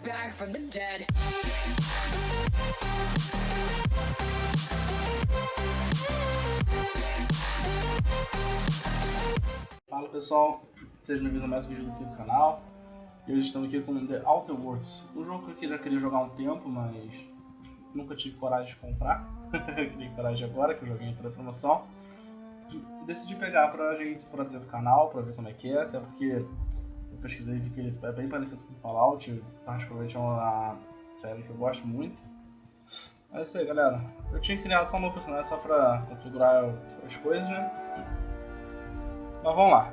back from the dead. Fala pessoal, sejam bem-vindos a mais um vídeo aqui do canal. E hoje estamos aqui com The Outer Worlds, um jogo que eu já queria jogar há um tempo, mas nunca tive coragem de comprar. Criei coragem agora, que eu joguei pela promoção. E decidi pegar pra gente trazer do canal, pra ver como é que é, até porque eu pesquisei e vi que ele é bem parecido com Fallout, particularmente é uma série que eu gosto muito. É isso aí, galera. Eu tinha criado só um novo personagem só pra configurar as coisas, né? Mas vamos lá.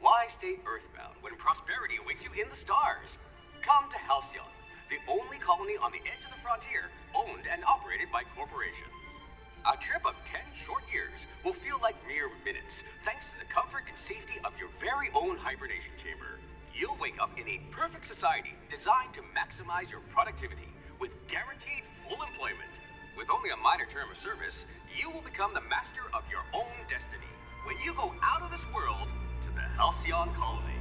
Why stay earthbound when prosperity awaits you in the stars? Come to Halcyon, the only colony on the edge of the frontier, owned and operated by corporations. A trip of 10 short years will feel like mere minutes, thanks to the comfort and safety of your very own hibernation chamber. You'll wake up in a perfect society designed to maximize your productivity, with guaranteed full employment. With only a minor term of service, you will become the master of your own destiny when you go out of this world to the Halcyon colony.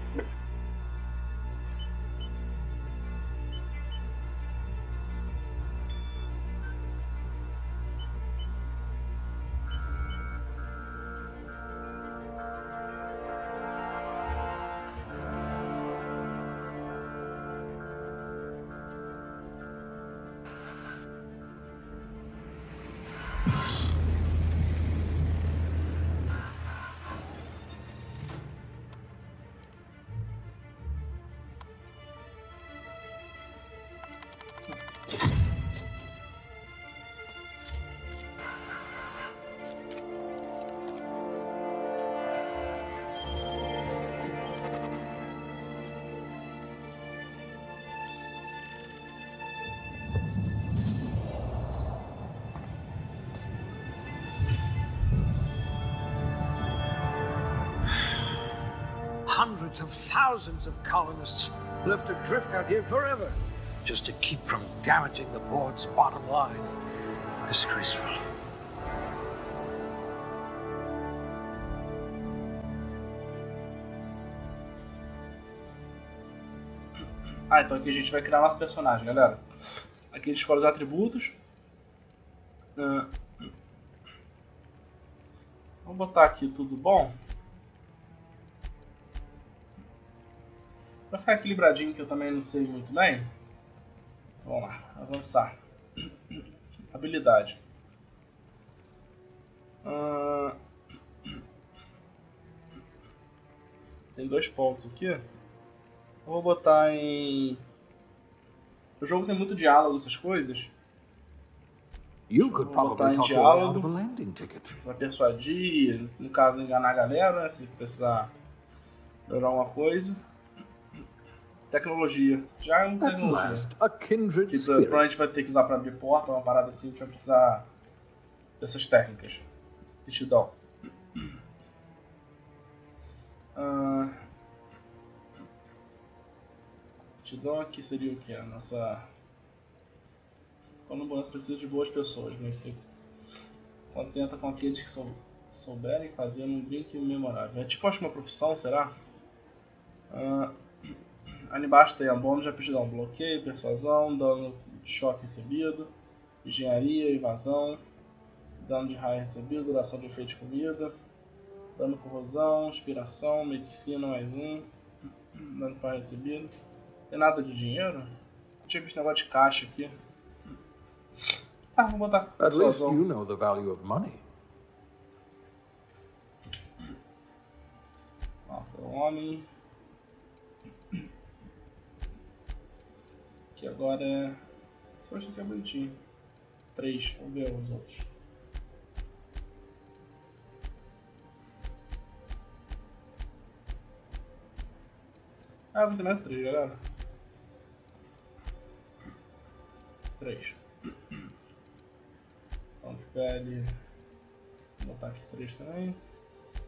Hundreds of thousands of colonists left adrift out here forever, just to keep from damaging the board's bottom line. Disgraceful. Então aqui a gente vai criar nosso personagem, galera. Aqui a gente escolhe os atributos. Vamos botar aqui tudo bom. Pra ficar equilibradinho, que eu também não sei muito bem. Vamos lá, avançar. Habilidade. Tem 2 pontos aqui. Eu vou botar em... O jogo tem muito diálogo, essas coisas. You could Vou botar probably em talk your way out of a diálogo. landing ticket. Pra persuadir, no caso enganar a galera, né, se precisar melhorar uma coisa. Tecnologia. Já é uma At tecnologia. last, a kindred Que spirit. provavelmente vai ter que usar pra abrir porta, uma parada assim, a gente vai precisar dessas técnicas que te dão. Aptidão aqui seria o que? A nossa... Quando você precisa de boas pessoas, você contenta com aqueles que souberem fazer um drink memorável. É tipo, acho, uma profissão, será? Ali embaixo tem a bônus de aptidão, bloqueio, persuasão, dano de choque recebido, engenharia, evasão, dano de raio recebido, duração de efeito de comida, dano corrosão, inspiração, medicina mais 1, dano de raio recebido. Tem nada de dinheiro? Eu tinha visto negócio de caixa aqui. Vou botar At least persuasão. you know the value of money. Foi um homem. Que agora é... Esse eu acho que é bonitinho. 3, vamos ver os outros. Vou ter mais 3, galera. 3. Então de pele. Vou botar aqui 3 também.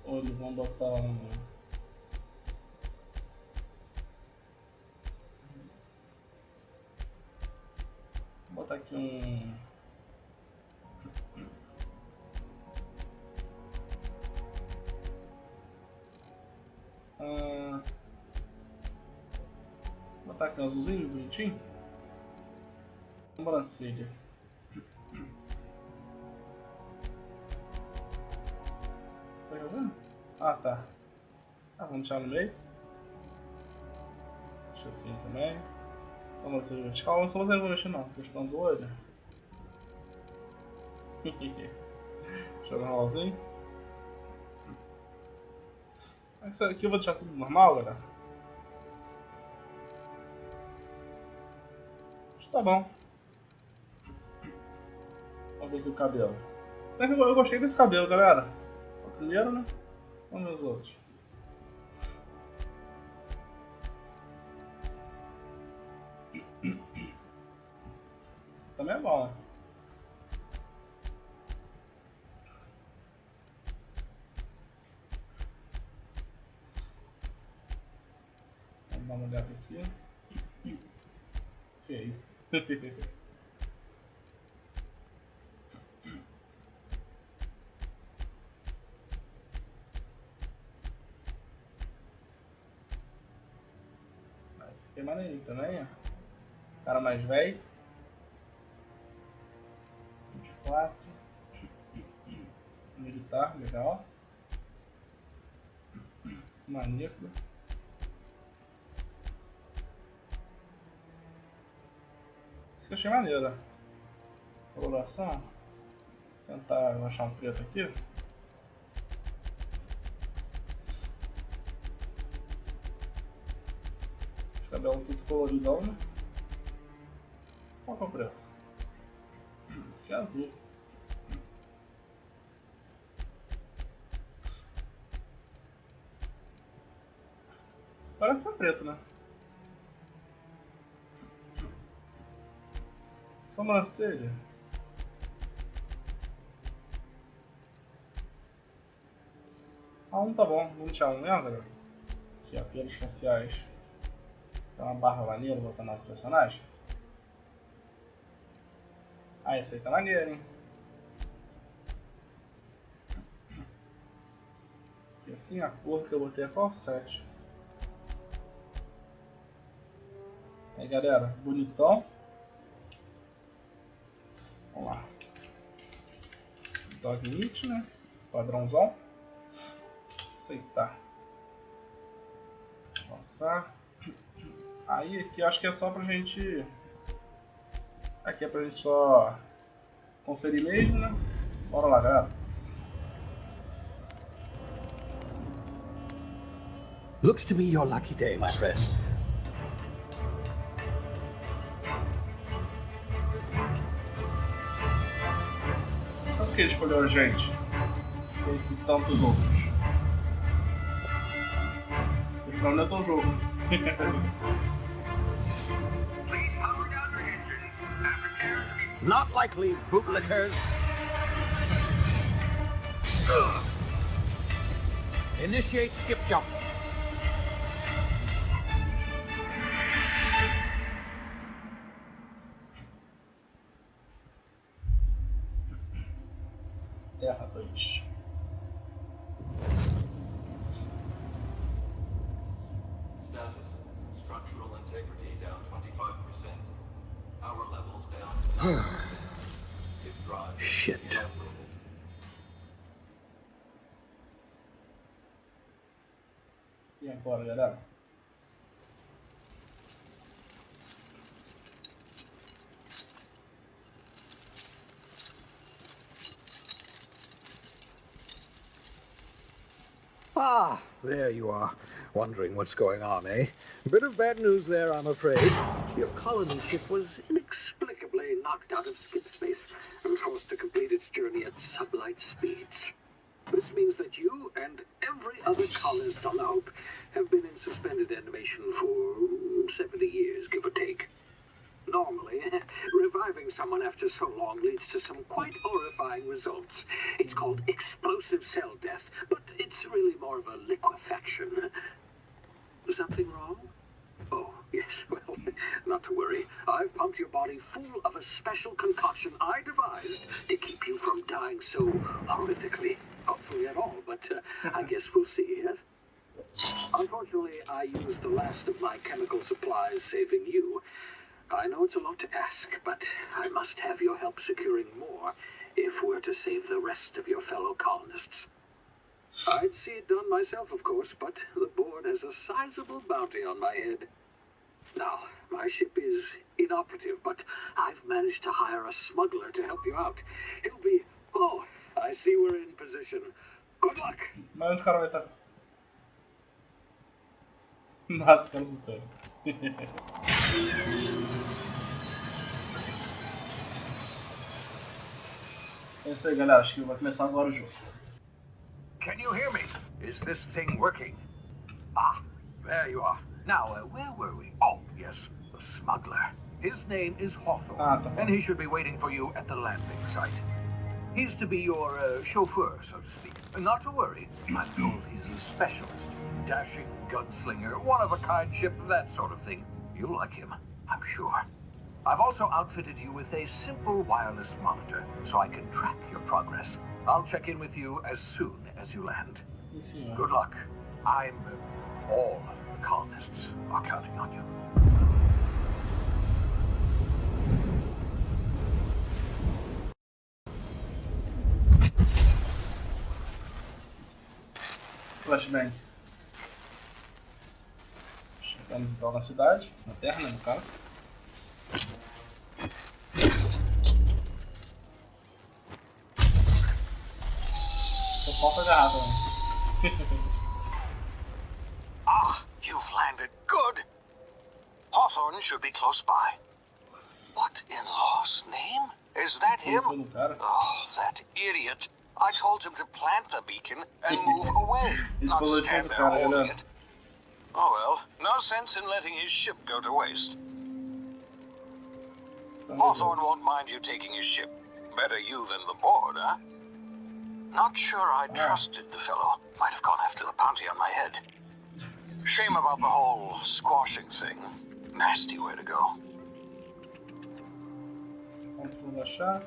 Olho, vamos botar um... Vou botar aqui um... Tá aqui um azulzinho, bonitinho. Sobrancelha. Tá jogando? Ah, tá. Ah, vamos deixar no meio. Deixa assim também. Sobrancelha vertical. Não sobrancelha não vou mexer não. Questão do olho. Deixa eu ver um rosinho. Isso aqui eu vou deixar tudo normal, galera. Tá bom. Vamos ver aqui o cabelo. Eu gostei desse cabelo, galera. O primeiro, né? Vamos ver os outros. Esse também é bom, né? Vamos dar uma olhada aqui. Que é isso? Esse aqui é maneirinho também, ó. Cara mais velho. 24. Militar, legal. Maníaco. Isso que eu achei maneiro. Coloração. Vou tentar achar um preto aqui. Os cabelos tudo coloridão, né? Qual que é o preto? Esse aqui é azul. Parece ser preto, né? Sobrancelha. Ah, um tá bom. Vamos deixar um mesmo, galera. Aqui, ó, pelos faciais. Tem uma barra maneira, vou botar nosso personagem. Ah, esse aí tá maneiro, hein? E assim, a cor que eu botei é qual? 7. Aí, galera, bonitão. Vamos lá. Dog meat, né? Padrãozão. Aceitar. Avançar. Aí aqui eu acho que é só pra gente. Aqui é pra gente só conferir mesmo, né? Bora lá, galera. Looks to be your lucky day, my friend. Por que ele escolheu a gente? Entre tantos outros. Afinal, não é tão jogo. Not likely, bootlickers. Initiate skip jump. Terra 2. Status. Structural integrity down 25%. Power levels down 10%. If drive Shit. evaporated. E agora, galera? Ah, there you are. Wondering what's going on, eh? Bit of bad news there, I'm afraid. Your colony ship was inexplicably knocked out of skip space and forced to complete its journey at sublight speeds. This means that you and every other colonist on the Hope have been in suspended animation for 70 years, give or take. Normally, reviving someone after so long leads to some quite horrifying results. It's called explosive cell death, but it's really more of a liquefaction. Something wrong? Oh, yes, well, not to worry. I've pumped your body full of a special concoction I devised to keep you from dying so horrifically. Hopefully at all, but I guess we'll see, yes? Unfortunately, I used the last of my chemical supplies saving you. I know it's a lot to ask, but I must have your help securing more if we're to save the rest of your fellow colonists. I'd see it done myself, of course, but the board has a sizable bounty on my head. Now, my ship is inoperative, but I've managed to hire a smuggler to help you out. He'll be... Oh, I see we're in position. Good luck! Mas onde o cara vai estar? Nada, cara do céu. É isso aí, galera. Acho que vai começar agora o jogo. Can you hear me? Is this thing working? Ah, there you are. Now, where were we? Oh, yes, the smuggler. His name is Hawthorne, and he should be waiting for you at the landing site. He's to be your chauffeur, so to speak. Not to worry, I'm told he's a specialist. Dashing gunslinger, one-of-a-kind ship, that sort of thing. You'll like him, I'm sure. I've also outfitted you with a simple wireless monitor, so I can track your progress. I'll check in with you as soon as you land. Good luck. All the colonists are counting on you. Flashbang. Chegamos então na cidade, na Terra, né, no caso. Só falta agarrar também. Ah, you've landed good. Hawthorne should be close by. What in law's name? Is that him? Oh, that idiot. I told him to plant the beacon and move away, not stand there holding it. Oh well, no sense in letting his ship go to waste. Hawthorne won't mind you taking his ship. Better you than the board, huh? Not sure I trusted the fellow. Might have gone after the bounty on my head. Shame about the whole squashing thing. Nasty way to go. Vamos achar.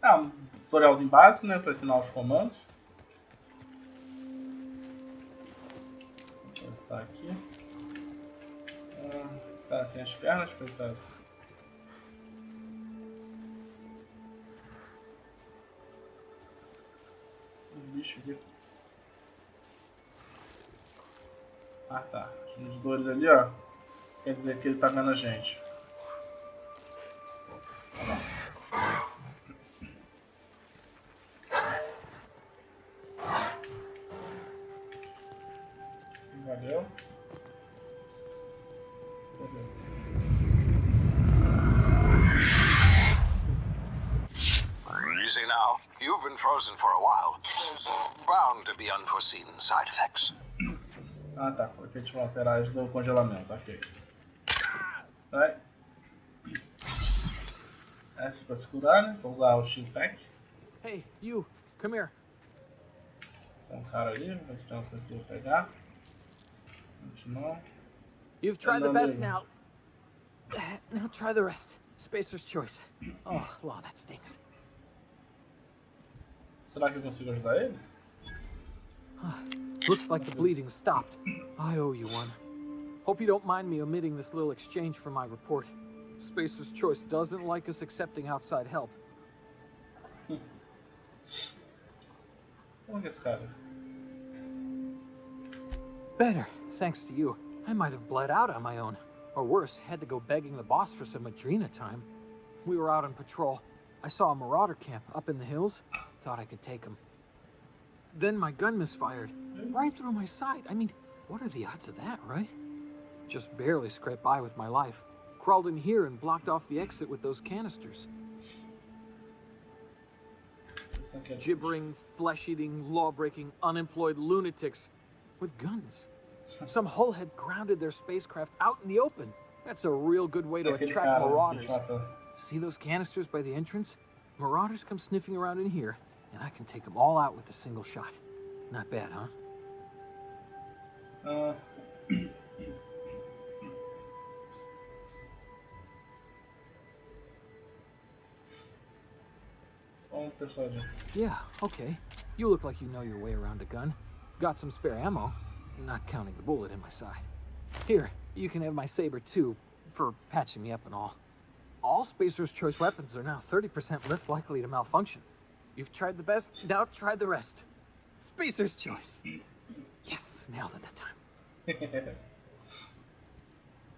Um tutorialzinho básico, né, para ensinar os comandos. Vou botar aqui. Tá sem as pernas, coitado. O bicho aqui. Ah tá, os dores ali, ó. Quer dizer que ele tá vendo a gente. Valeu. Beleza. Easy now. You've been frozen for a while. There's bound to be unforeseen side effects. Ah tá, efeitos laterais do congelamento, ok. Vai. F pra se curar, né? Vou usar o shield pack. Hey, you, come here. Tem um cara ali, vamos ver se tem uma coisa que eu vou pegar. Continuar. You've tried the best now. Now try the rest. Spacer's choice. Oh, wow, that stings. Será que eu consigo ajudar ele? Looks like the bleeding stopped. I owe you one. Hope you don't mind me omitting this little exchange from my report. Spacer's Choice doesn't like us accepting outside help. Como é que é esse cara? Better, thanks to you. I might have bled out on my own. Or worse, had to go begging the boss for some Madrina time. We were out on patrol. I saw a marauder camp up in the hills. Thought I could take him. Then my gun misfired. Right through my side. I mean, what are the odds of that, right? Just barely scraped by with my life. Crawled in here and blocked off the exit with those canisters. Gibbering, flesh-eating, law-breaking, unemployed lunatics with guns. Some hullhead grounded their spacecraft out in the open. That's a real good way to attract marauders. See those canisters by the entrance? Marauders come sniffing around in here, and I can take them all out with a single shot. Not bad, huh? Vamos pessoal ali. Yeah, okay. You look like you know your way around a gun. Got some spare ammo, not counting the bullet in my side. Here, you can have my saber too, for patching me up and all. All Spacer's Choice weapons are now 30% less likely to malfunction. You've tried the best, now try the rest. Spacer's Choice. Yes, nailed it that time.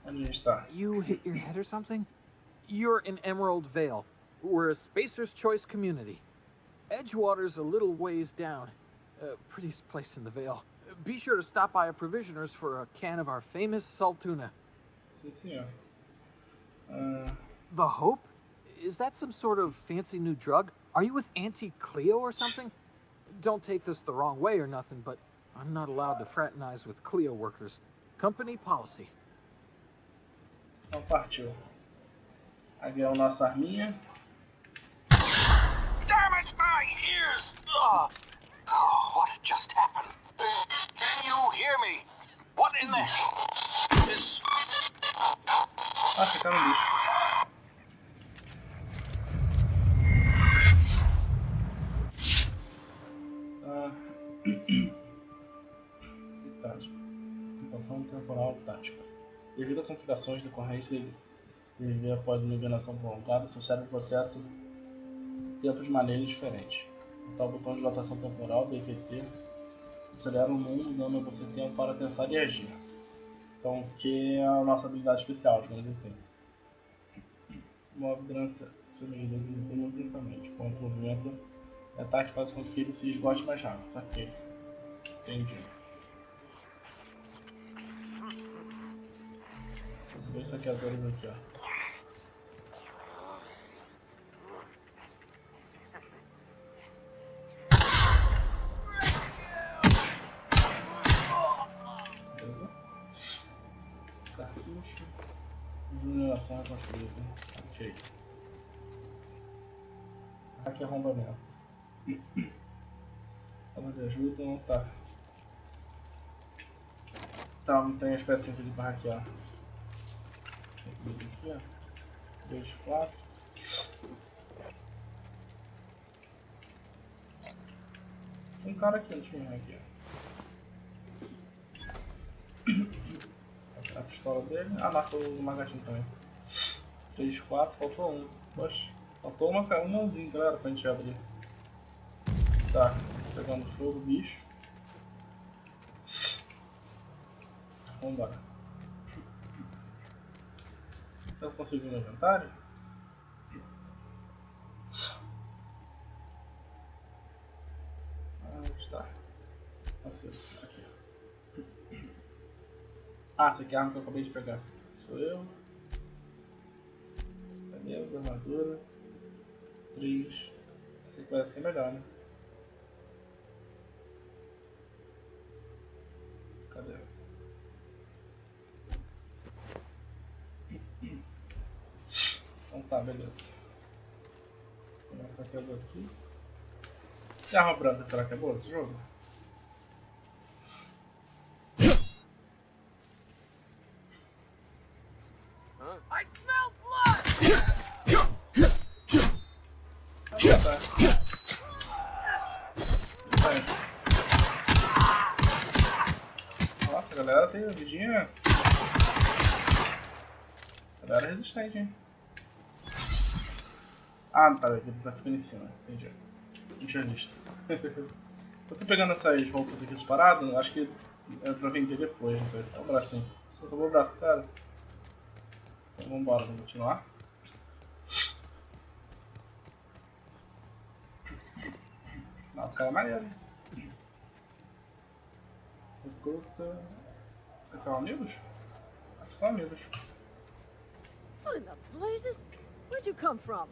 Onde a gente tá? You hit your head or something? You're in Emerald Vale. We're a Spacer's Choice community. Edgewater's a little ways down. Prettiest place in the Vale. Be sure to stop by a provisioner's for a can of our famous salt tuna. Sim, senhor. The Hope? Is that some sort of fancy new drug? Are you with Auntie Cleo or something? Don't take this the wrong way or nothing, but I'm not allowed to fraternize with Cleo workers. Company policy. Então partiu. Aqui é a nossa arminha. Damn it, my ears! Oh, what just happened? Can you hear me? What in the hell? This... Ah, fica no lixo. Tática. Situação temporal tática. Devido a complicações decorrentes de viver após uma hibernação prolongada, seu cérebro processa tempo de maneira diferente. Então, o botão de dilatação temporal, DVT, acelera o mundo, dando a você tempo para pensar e agir. Então, que é a nossa habilidade especial, digamos assim. Move durante seu medida muito lentamente. Quando o movimento e ataque faz com que ele se esgote mais rápido. Tá ok. Entendi. Dois saqueadores aqui, ó. Beleza? Cartucho. Vulneração construída. Ok. Aqui é arrombamento. Fala de ajuda, não tá. Tá, não tem as pecinhas ali pra hackear. Aqui, ó. 2, 4. Tem um cara aqui, não tinha aqui, ó. A pistola dele. Ah, matou o magatinho também. 3, 4, faltou um. Poxa, faltou um mãozinho, galera, pra gente abrir. Tá, pegando fogo, bicho. Vambora. Eu consigo no inventário? Onde está? Aqui. Ah, essa aqui é a arma que eu acabei de pegar. Sou eu. Beleza, armadura. 3. Essa aqui parece que é melhor, né? Cadê? Então tá, beleza. Vou mostrar aqui. E a arma branca, será que é boa esse jogo? I smell blood! Ah, tá. Nossa, a galera tem vidinha. A galera é resistente, hein? Ah, tá, ele tá ficando em cima, entendi. Não tinha visto. Eu tô pegando essas roupas aqui separadas, acho que é pra vender depois, não sei. Olha o bracinho. Só sobrou o braço, cara. Então vambora, vamos continuar. Não, o cara é maneiro, hein? Recruta. Esses são amigos? Acho que são amigos. What in the blazes? Where'd you come from?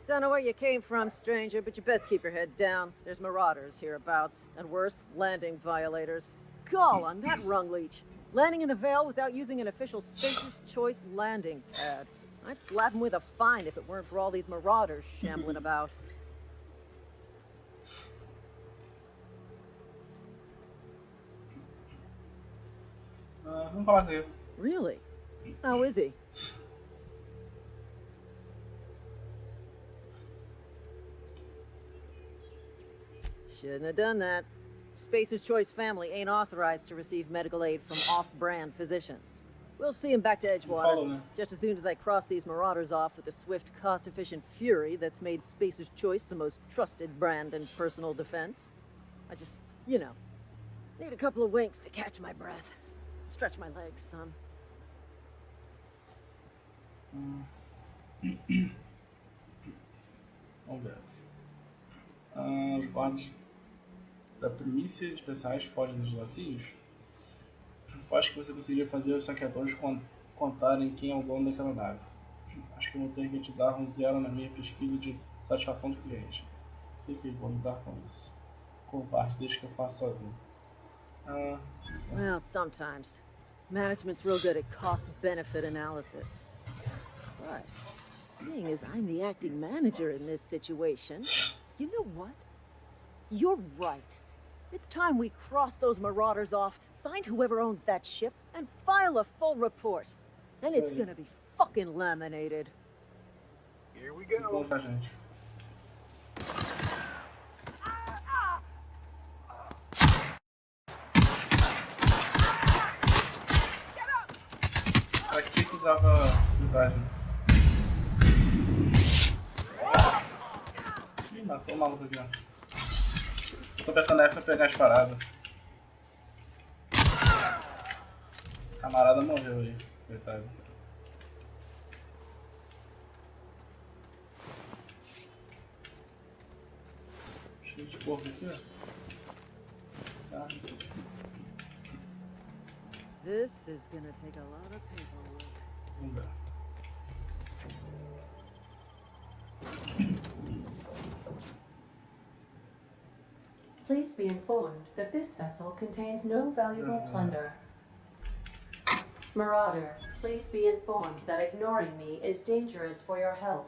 Don't know where you came from, stranger, but you best keep your head down. There's marauders hereabouts, and worse, landing violators. Call on that rung leech. Landing in the Vale without using an official Spacer's Choice landing pad. I'd slap him with a fine if it weren't for all these marauders shambling about. Vamos falar assim. Really? How is he? Shouldn't have done that. Spacer's Choice family ain't authorized to receive medical aid from off-brand physicians. We'll see him back to Follow Edgewater, me. just as soon as I cross these marauders off with the swift, cost-efficient fury that's made Spacer's Choice the most trusted brand in personal defense. I just, you know, need a couple of winks to catch my breath. Stretch my legs, son. Vamos ver. Os guardas da primícias especiais fogem dos desafios. Acho que você conseguiria fazer os saqueadores contarem quem é o dono daquela nave. Acho que vou ter que te dar um 0 na minha pesquisa de satisfação do cliente. Sei que vou lidar com isso. Com parte, deixa que eu faça sozinho. Well, sometimes. Management's real good at cost-benefit analysis. But, seeing as I'm the acting manager in this situation, you know what? You're right. It's time we cross those marauders off, find whoever owns that ship, and file a full report. And it's gonna be fucking laminated. Here we go. Vamos pra gente. Aqui que usava vantagem. Ih, matou o maluco aqui, ó. Eu tô apertando F pra pegar as paradas. Camarada morreu aí, coitado. Cheio de porco aqui, ó. Tá. This is gonna take a lot of paperwork. Vamos ver. Please be informed that this vessel contains no valuable plunder. Marauder, please be informed that ignoring me is dangerous for your health.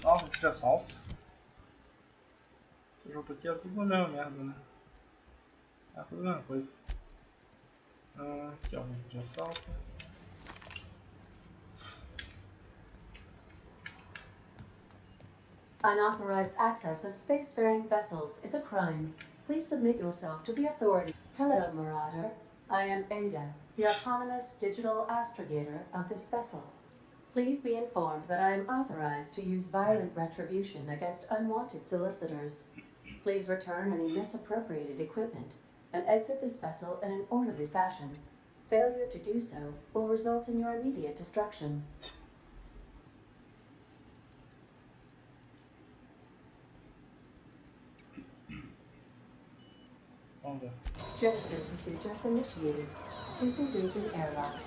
Ó, de assalto. Esse jogo aqui é tudo a mesma merda, né? É tudo a mesma coisa. Aqui ó, de assalto. Unauthorized access of spacefaring vessels is a crime. Please submit yourself to the authority. Hello, Marauder. I am Ada, the autonomous digital astrogator of this vessel. Please be informed that I am authorized to use violent retribution against unwanted solicitors. Please return any misappropriated equipment and exit this vessel in an orderly fashion. Failure to do so will result in your immediate destruction. Jettison procedures initiated. Disengaging airlocks.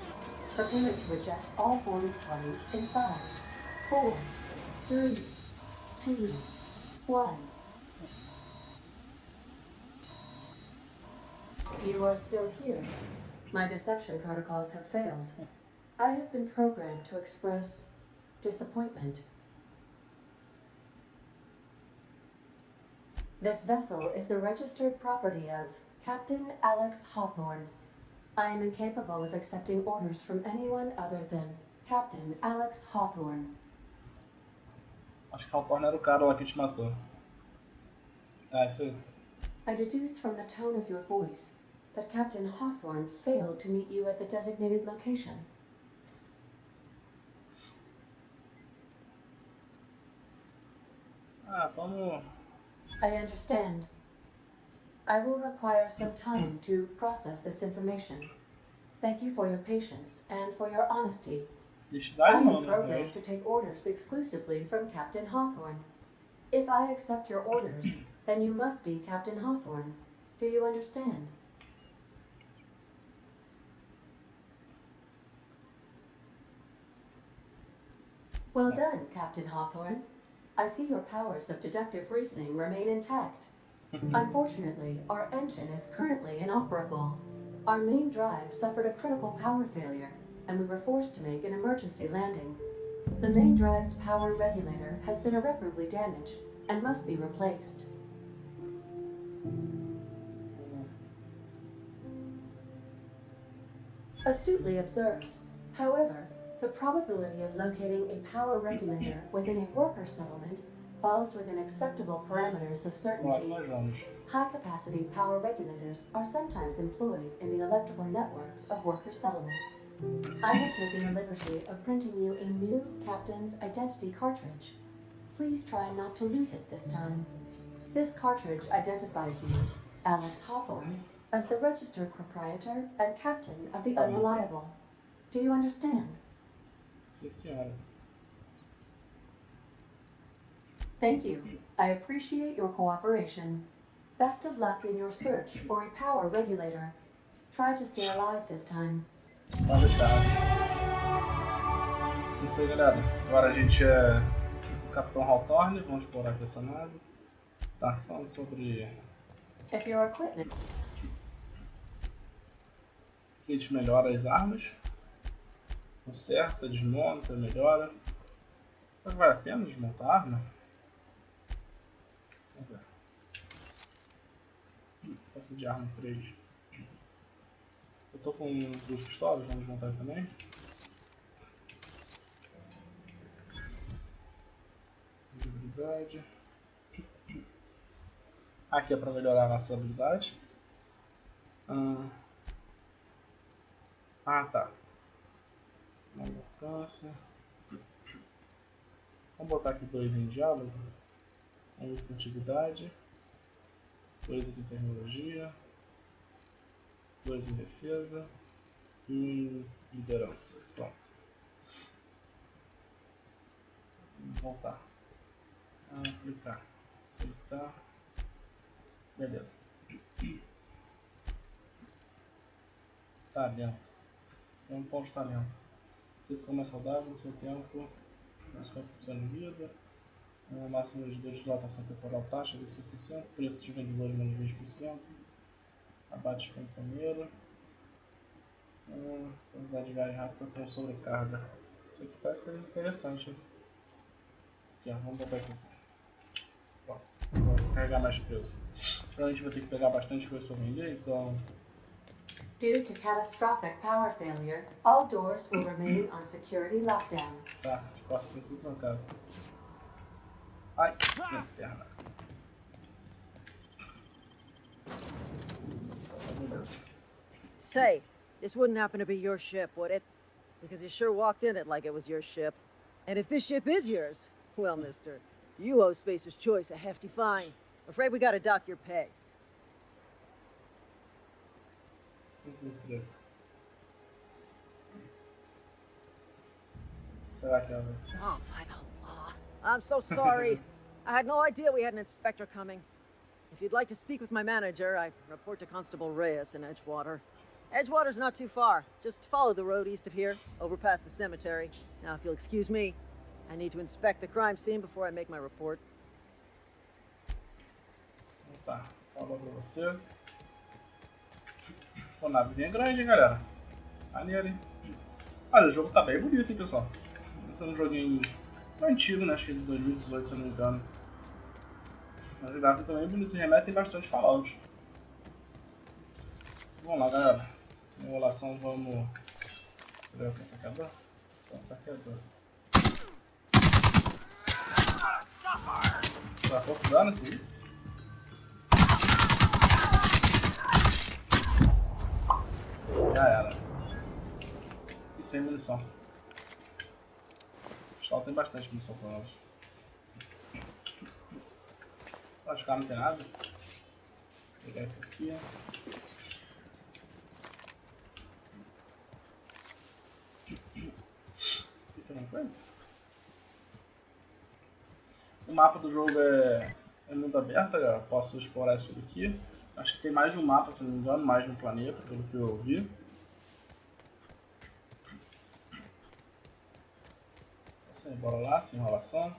Preparing to eject all boarding parties in 5, 4, 3, 2, 1. You are still here. My deception protocols have failed. I have been programmed to express disappointment. This vessel is the registered property of Captain Alex Hawthorne. I am incapable of accepting orders from anyone other than Captain Alex Hawthorne. Acho que Hawthorne era o cara lá que te matou. Isso aí. I deduce from the tone of your voice that Captain Hawthorne failed to meet you at the designated location. Vamos. I understand. I will require some time to process this information. Thank you for your patience and for your honesty. I am programmed to take orders exclusively from Captain Hawthorne. If I accept your orders, then you must be Captain Hawthorne. Do you understand? Well done, Captain Hawthorne. I see your powers of deductive reasoning remain intact. Unfortunately, our engine is currently inoperable. Our main drive suffered a critical power failure, and we were forced to make an emergency landing. The main drive's power regulator has been irreparably damaged and must be replaced. Astutely observed. However, The probability of locating a power regulator within a worker settlement falls within acceptable parameters of Logo certainty. nós vamos. High-capacity power regulators are sometimes employed in the electrical networks of worker settlements. I have taken the liberty of printing you a new captain's identity cartridge. Please try not to lose it this time. This cartridge identifies you, Alex Hawthorne, as the registered proprietor and captain of the Unreliable. Do you understand? Sim, senhora. Thank you. I appreciate your cooperation. Best of luck in your search for a power regulator. Try to stay alive this time. Pode deixar. Isso aí, galera. Agora a gente é o Capitão Hawthorne. Vamos explorar aqui essa nave. Tá falando sobre. If your equipment... Aqui a gente melhora as armas. Conserta, desmonta, melhora. Será que vale a pena desmontar a arma? Vamos ver. Peça de arma 3. Eu tô com 2 pistolas, vamos montar também. Habilidade. Aqui é para melhorar a nossa habilidade. Tá. Não alcança. Vamos botar aqui 2 em diálogo. 1 em furtividade. 2 em tecnologia. 2 em defesa. E 1 em liderança. Pronto. Vamos voltar. Aplicar. Aceitar. Beleza. Talento. Tem um ponto de talento. Você ficou mais saudável no seu tempo. Mais 4% de vida. Máximo de dilatação temporal taxa de 5%. Preço de vendedor menos 20%. Abate de companheiro. Velocidade de viagem rápida para ter sobrecarga. Isso aqui parece que é interessante. Hein? Aqui, ó, vamos botar isso aqui. Pronto. Vou carregar mais peso. Provavelmente vai ter que pegar bastante coisa para vender, então. Due to catastrophic power failure, all doors will remain on security lockdown. Tá, as portas estão tudo trancadas. Ai, minha perna. Beleza. Say, this wouldn't happen to be your ship, would it? Because you sure walked in it like it was your ship. And if this ship is yours, well, mister, you owe Spacer's Choice a hefty fine. Afraid we gotta dock your pay. Será que ela... Oh, by the law. I'm so sorry. I had no idea we had an inspector coming. If you'd like to speak with my manager, I report to Constable Reyes in Edgewater. Edgewater's not too far. Just follow the road east of here, over past the cemetery. Now, if you'll excuse me, I need to inspect the crime scene before I make my report. Tá, falou pra você. Pô, navezinha grande, hein, galera. Maneiro, hein? Olha, o jogo tá bem bonito, hein, pessoal. Esse é um joguinho antigo, né? Acho que é de 2018, se eu não me engano. Mas o gráfico também é bonito, se remete tem bastante Fallout. Vamos lá, galera. Enrolação, vamos... Você vai com saqueador? Só um saqueador. Tá pouco dano esse aí. Já era. E sem munição. O pistola tem bastante munição pra nós. Acho que não tem nada. Vou pegar esse aqui. Aqui tem alguma coisa? O mapa do jogo é mundo aberto, galera. Posso explorar isso aqui. Acho que tem mais de um mapa, se não me engano, mais de um planeta, pelo que eu vi. Assim, bora lá, sem enrolação.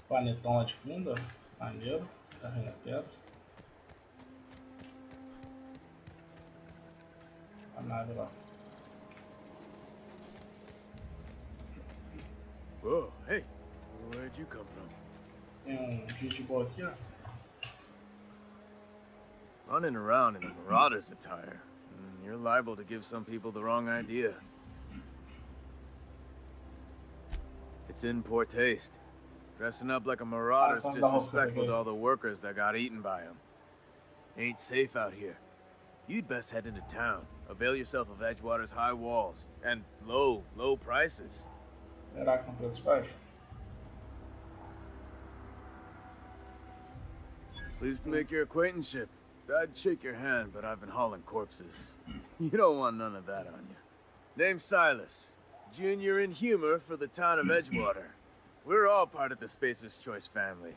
Planetão lá de fundo, ó. Maneiro. Carrega pedra. A nave lá. Whoa, hey, where'd you come from? Tem gente boa aqui, ó. Running around in the Marauder's attire. you're liable to give some people the wrong idea. It's in poor taste. Dressing up like a marauder's disrespectful to all the workers that got eaten by him. Ain't safe out here. You'd best head into town. Avail yourself of Edgewater's high walls and low prices. Será que são preços baixos? Pleased to make your acquaintanceship. I'd shake your hand, but I've been hauling corpses. You don't want none of that on you. Name's Silas. Junior in humor for the town of Edgewater. We're all part of the Spacer's Choice family.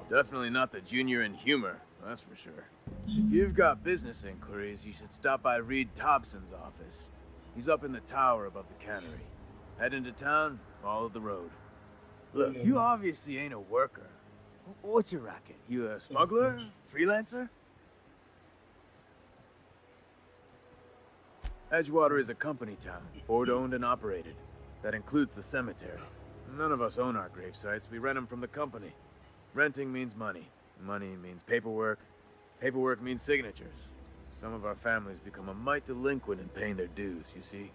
Definitely not the junior in humor, that's for sure. If you've got business inquiries, you should stop by Reed Thompson's office. He's up in the tower above the cannery. Head into town, follow the road. Look, you obviously ain't a worker. What's your racket? You a smuggler? Freelancer? Edgewater is a company town, board-owned and operated. That includes the cemetery. None of us own our grave sites, we rent them from the company. Renting means money. Money means paperwork. Paperwork means signatures. Some of our families become a mite delinquent in paying their dues, you see?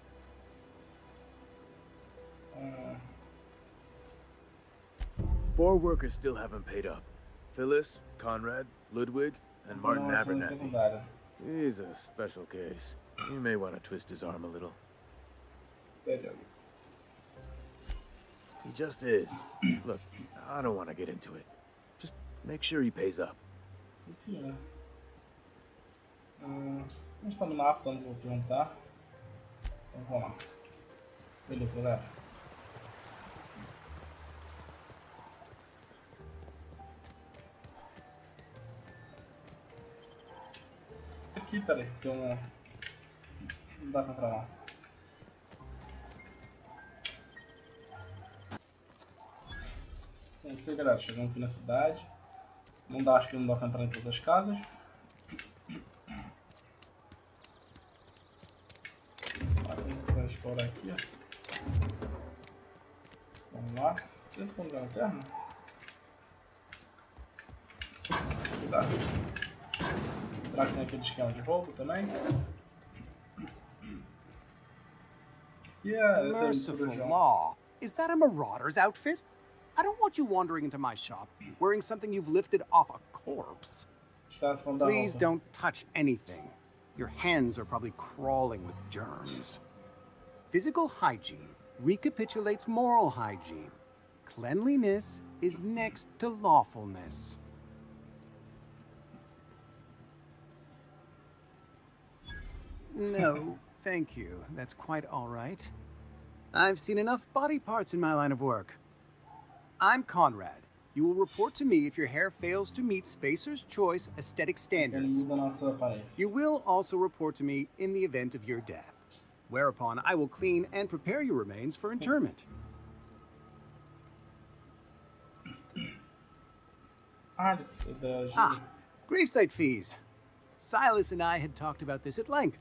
Four workers still haven't paid up. Phyllis, Conrad, Ludwig, and Martin Abernathy. He's a special case. You may want to twist his arm a little. He just is. Look, I don't want to get into it. Just make sure he pays up. Isso, né? A gente tá no mapa, então vou perguntar. Então vamos lá. Beleza, galera. Aqui, peraí, tem uma... Não dá pra entrar lá. É isso aí, galera. Chegamos aqui na cidade. Não dá, acho que não dá pra entrar em todas as casas. Vou explorar aqui, ó. Vamos lá. Tenta com lugar lanterna. Cuidado. Será que tem aquele esquema de roubo também? Merciful law. Is that a marauder's outfit? I don't want you wandering into my shop wearing something you've lifted off a corpse. Please don't touch anything. Your hands are probably crawling with germs. Physical hygiene recapitulates moral hygiene. Cleanliness is next to lawfulness. No, thank you. That's quite all right. I've seen enough body parts in my line of work. I'm Conrad. You will report to me if your hair fails to meet Spacer's Choice aesthetic standards. You will also report to me in the event of your death, whereupon I will clean and prepare your remains for interment. Gravesite fees. Silas and I had talked about this at length.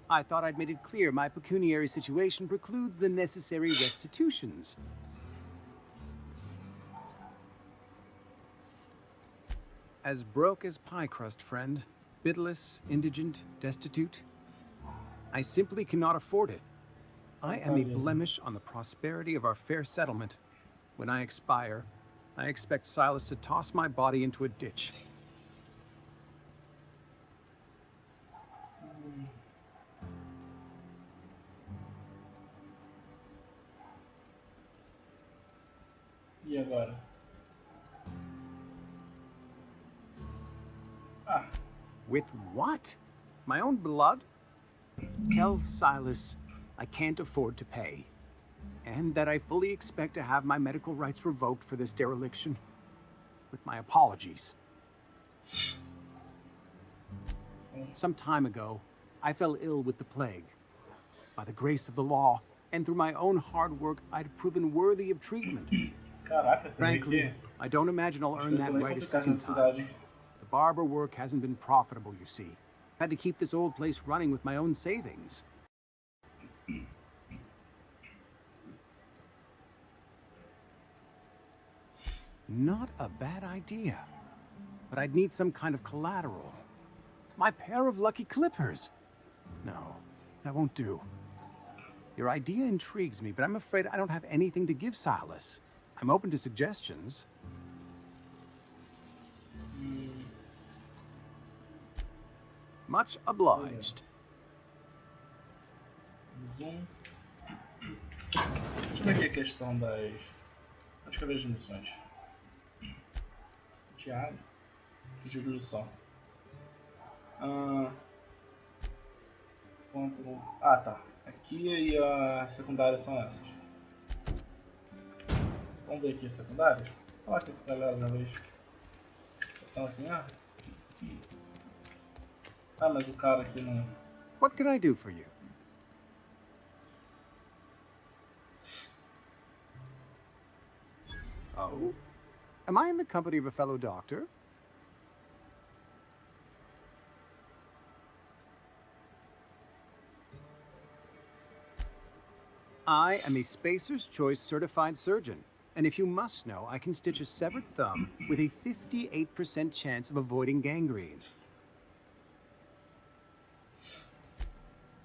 I thought I'd made it clear my pecuniary situation precludes the necessary restitutions. As broke as pie crust, friend. Bitless, indigent, destitute. I simply cannot afford it. I am a blemish on the prosperity of our fair settlement. When I expire, I expect Silas to toss my body into a ditch. E agora? With what? My own blood? Tell Silas I can't afford to pay, and that I fully expect to have my medical rights revoked for this dereliction. With my apologies. Some time ago, I fell ill with the plague. By the grace of the law, and through my own hard work, I'd proven worthy of treatment. Frankly, I don't imagine I'll earn that right a second time. The barber work hasn't been profitable, you see. Had to keep this old place running with my own savings. Not a bad idea. but I'd need some kind of collateral. My pair of lucky clippers. No, that won't do. Your idea intrigues me, but I'm afraid I don't have anything to give Silas. I'm open to suggestions. Much obliged. Zoom. Deixa eu ver aqui a questão das... Onde que eu vejo missões? Diário. Que jurisdição. Ah, tá. Aqui e a secundária são essas. Vamos ver aqui a secundária? Olha aqui pra galera já vez. Estão aqui mesmo? Ah, mas o cara aqui não... What can I do for you? Oh? Am I in the company of a fellow doctor? I am a Spacer's Choice certified surgeon, and if you must know, I can stitch a severed thumb with a 58% chance of avoiding gangrene.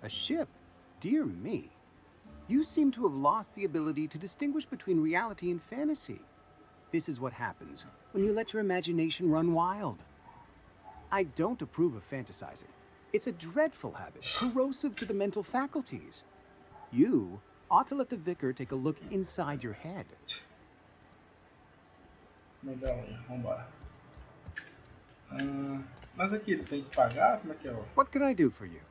A ship? Dear me. You seem to have lost the ability to distinguish between reality and fantasy. This is what happens when you let your imagination run wild. I don't approve of fantasizing. It's a dreadful habit, corrosive to the mental faculties. You ought to let the vicar take a look inside your head. Legal, vambora. Mas aqui ele tem que pagar? Como é que é? What can I do for you?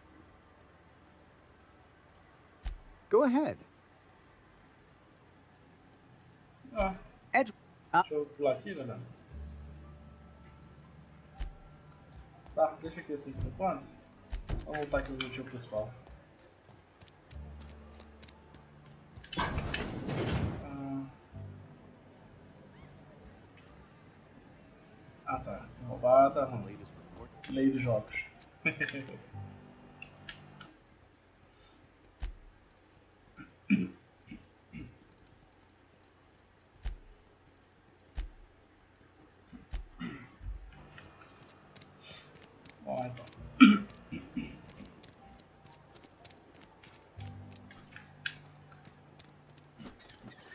Go ahead. Deixa eu pular aqui, galera. Tá, deixa aqui assim por enquanto. Vamos voltar aqui no objetivo principal. Ah tá, essa roubada. Lei dos jogos. Bom, então.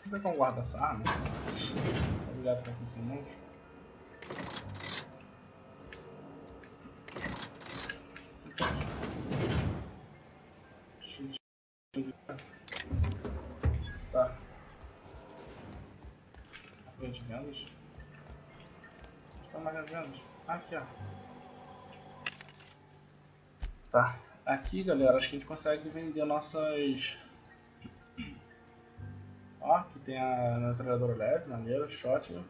Vou ver como guarda essa arma. Obrigado por ficar com mãos. Tá. Apoio de vendas. Tá mais vendas. Aqui, ó. Tá. Aqui, galera, acho que a gente consegue vender nossas... Ó, aqui tem a metralhadora leve, maneira, shotgun,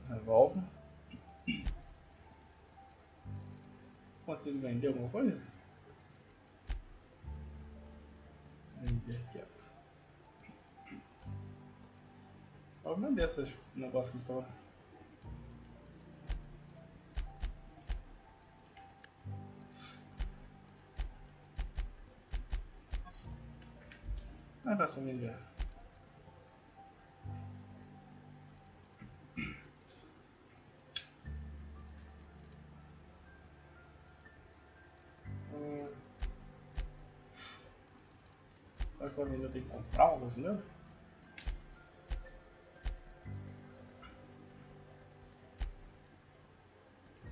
revólver. Consigo vender alguma coisa? Vender aqui, ó. Vou vender esses negócios que estão. Não vai ser vender. Será que eu ainda tenho que comprar um brasileiro?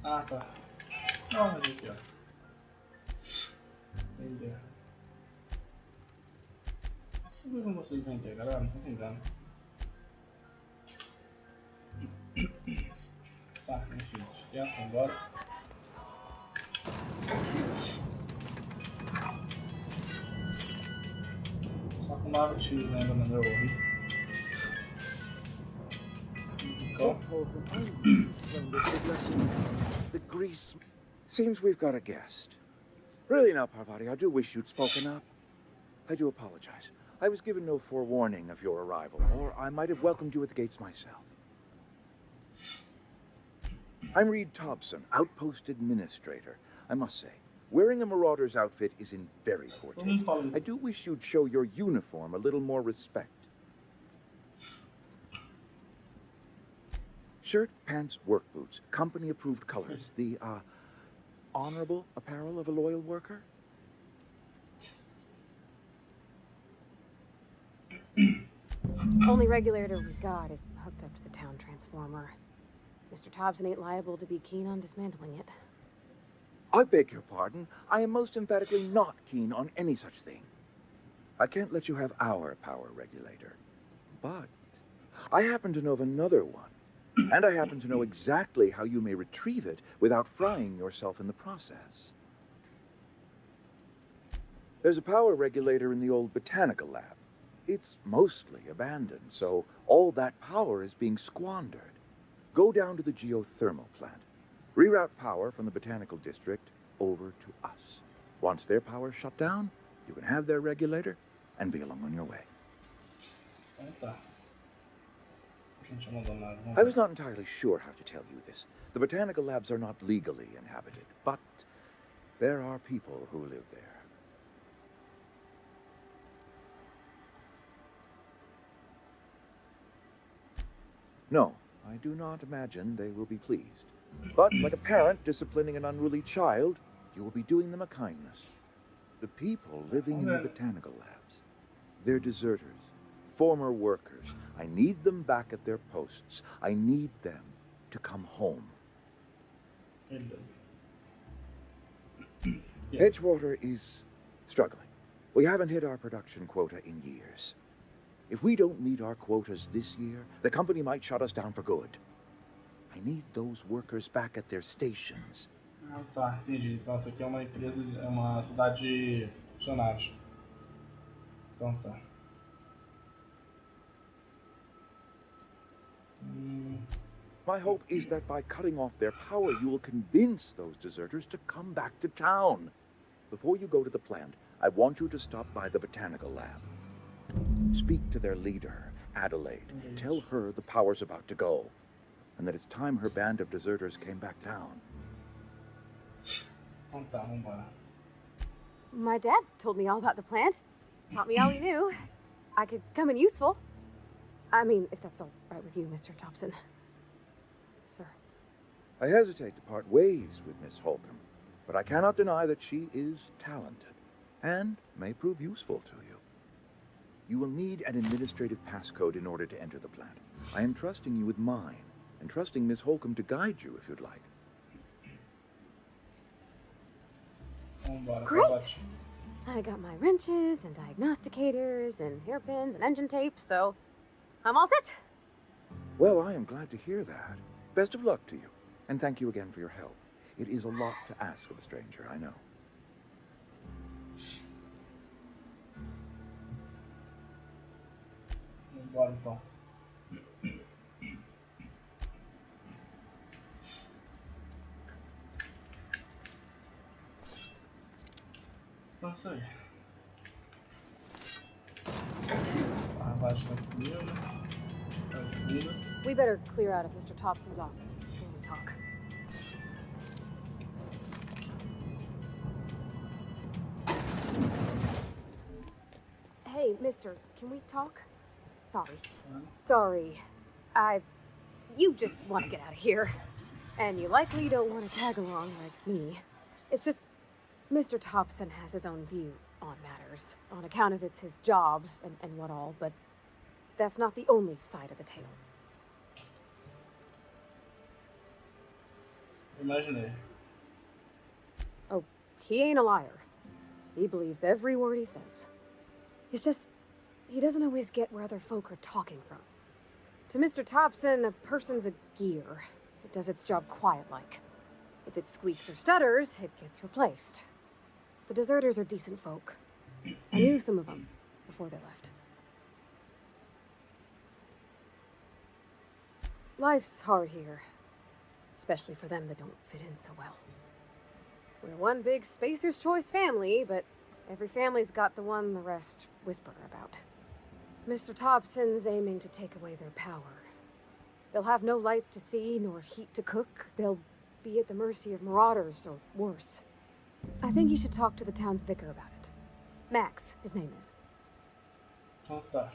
Ah, tá. Não, mas aqui, ó. Vender. Por que eu não consigo vender, galera? Não tô entendendo. Tá, enfim. Vamos embora. Só com 9 tiros ainda no meu musical. The grease. Seems we've got a guest. Really now, Parvati, I do wish you'd spoken up. I do apologize. I was given no forewarning of your arrival, or I might have welcomed you at the gates myself. I'm Reed Thompson, Outpost Administrator. I must say, wearing a marauder's outfit is in very poor taste. I do wish you'd show your uniform a little more respect. Shirt, pants, work boots, company-approved colors. The, honorable apparel of a loyal worker? Only regulator we've got is hooked up to the town transformer. Mr. Thompson ain't liable to be keen on dismantling it. I beg your pardon. I am most emphatically not keen on any such thing. I can't let you have our power regulator. But I happen to know of another one. And I happen to know exactly how you may retrieve it without frying yourself in the process. There's a power regulator in the old botanical lab. It's mostly abandoned, so all that power is being squandered. Go down to the geothermal plant. Reroute power from the botanical district over to us. Once their power's shut down, you can have their regulator and be along on your way. I was not entirely sure how to tell you this. The botanical labs are not legally inhabited, but there are people who live there. No, I do not imagine they will be pleased. But like a parent disciplining an unruly child, you will be doing them a kindness. The people living in the botanical labs, they're deserters, former workers. I need them back at their posts. I need them to come home. Edgewater is struggling. We haven't hit our production quota in years. If we don't meet our quotas this year, the company might shut us down for good. I need those workers back at their stations. Ah, tá, entendi. Então essa aqui é uma empresa, é uma cidade de funcionários. Então tá. My hope is that by cutting off their power, you will convince those deserters to come back to town. Before you go to the plant, I want you to stop by the botanical lab. Speak to their leader, Adelaide. Tell her the power's about to go, and that it's time her band of deserters came back down. Então tá, vambora. My dad told me all about the plant. Taught me all he knew. I could come in useful. I mean, if that's all right with you, Mr. Thompson. Sir. I hesitate to part ways with Miss Holcomb, but I cannot deny that she is talented, and may prove useful to you. You will need an administrative passcode in order to enter the plant. I am trusting you with mine, and trusting Miss Holcomb to guide you if you'd like. Great! I got my wrenches and diagnosticators and hairpins and engine tape, so I'm all set. Well, I am glad to hear that. Best of luck to you, and thank you again for your help. It is a lot to ask of a stranger, I know. Vambora então. Então é isso aí. A baixa tá comigo. Tá comigo. We better clear out of Mr. Thompson's office before we talk. Hey, mister, can we talk? Sorry. Sorry. You just want to get out of here. And you likely don't want to tag along like me. It's just, Mr. Thompson has his own view on matters, on account of it's his job and what all, but that's not the only side of the tale. Imaginei. Oh, he ain't a liar. He believes every word he says. It's just, he doesn't always get where other folk are talking from. To Mr. Thompson, a person's a gear. It does its job quiet-like. If it squeaks or stutters, it gets replaced. The deserters are decent folk. I knew some of them before they left. Life's hard here, especially for them that don't fit in so well. We're one big Spacer's Choice family, but every family's got the one the rest whisper about. Mr. Thompson's aiming to take away their power. They'll have no lights to see, nor heat to cook. They'll be at the mercy of marauders, or worse. I think you should talk to the town's vicar about it. Max, his name is. Então tá.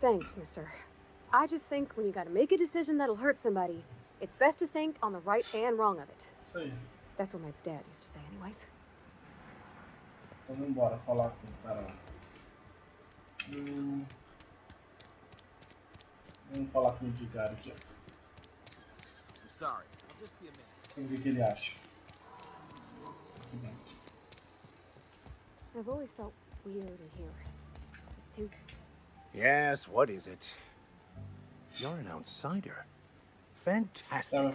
Thanks, mister. I just think when you gotta make a decision that'll hurt somebody, it's best to think on the right and wrong of it. Sim. That's what my dad used to say anyways. Então vamos embora falar com o cara. Vamos falar com o Edgar aqui. I'm sorry. I'll just be a minute. Vamos ver o que ele acha. Aqui dentro. I've always felt weird in here. It's too... Yes, what is it? You're an outsider. Fantastic.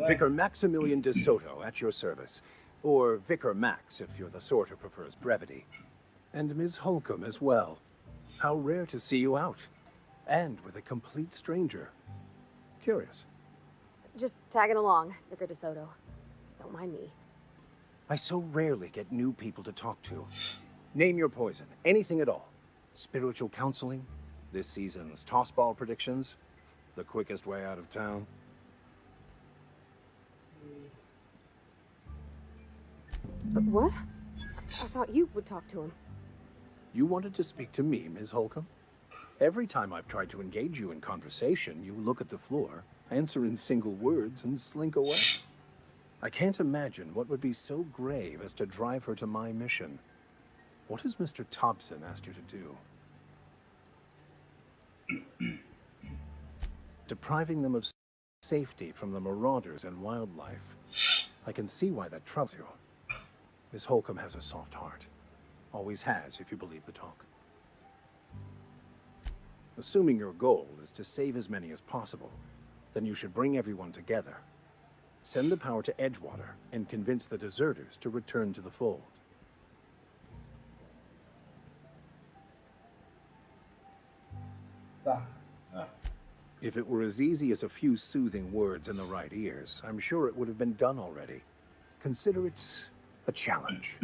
Vicar Maximilian de Soto at your service. Or Vicar Max if you're the sort who prefers brevity. And Ms. Holcomb as well. How rare to see you out. And with a complete stranger. Curious. Just tagging along, Vicar de Soto. Don't mind me. I so rarely get new people to talk to. Name your poison, anything at all. Spiritual counseling, this season's tossball predictions, the quickest way out of town. But what? I thought you would talk to him. You wanted to speak to me, Ms. Holcomb? Every time I've tried to engage you in conversation, you look at the floor, answer in single words, and slink away. I can't imagine what would be so grave as to drive her to my mission. What has Mr. Thompson asked you to do? Depriving them of safety from the marauders and wildlife. I can see why that troubles you. Miss Holcomb has a soft heart. Always has, if you believe the talk. Assuming your goal is to save as many as possible, then you should bring everyone together. Send the power to Edgewater and convince the deserters to return to the fold. If it were as easy as a few soothing words in the right ears, I'm sure it would have been done already. Consider it a challenge.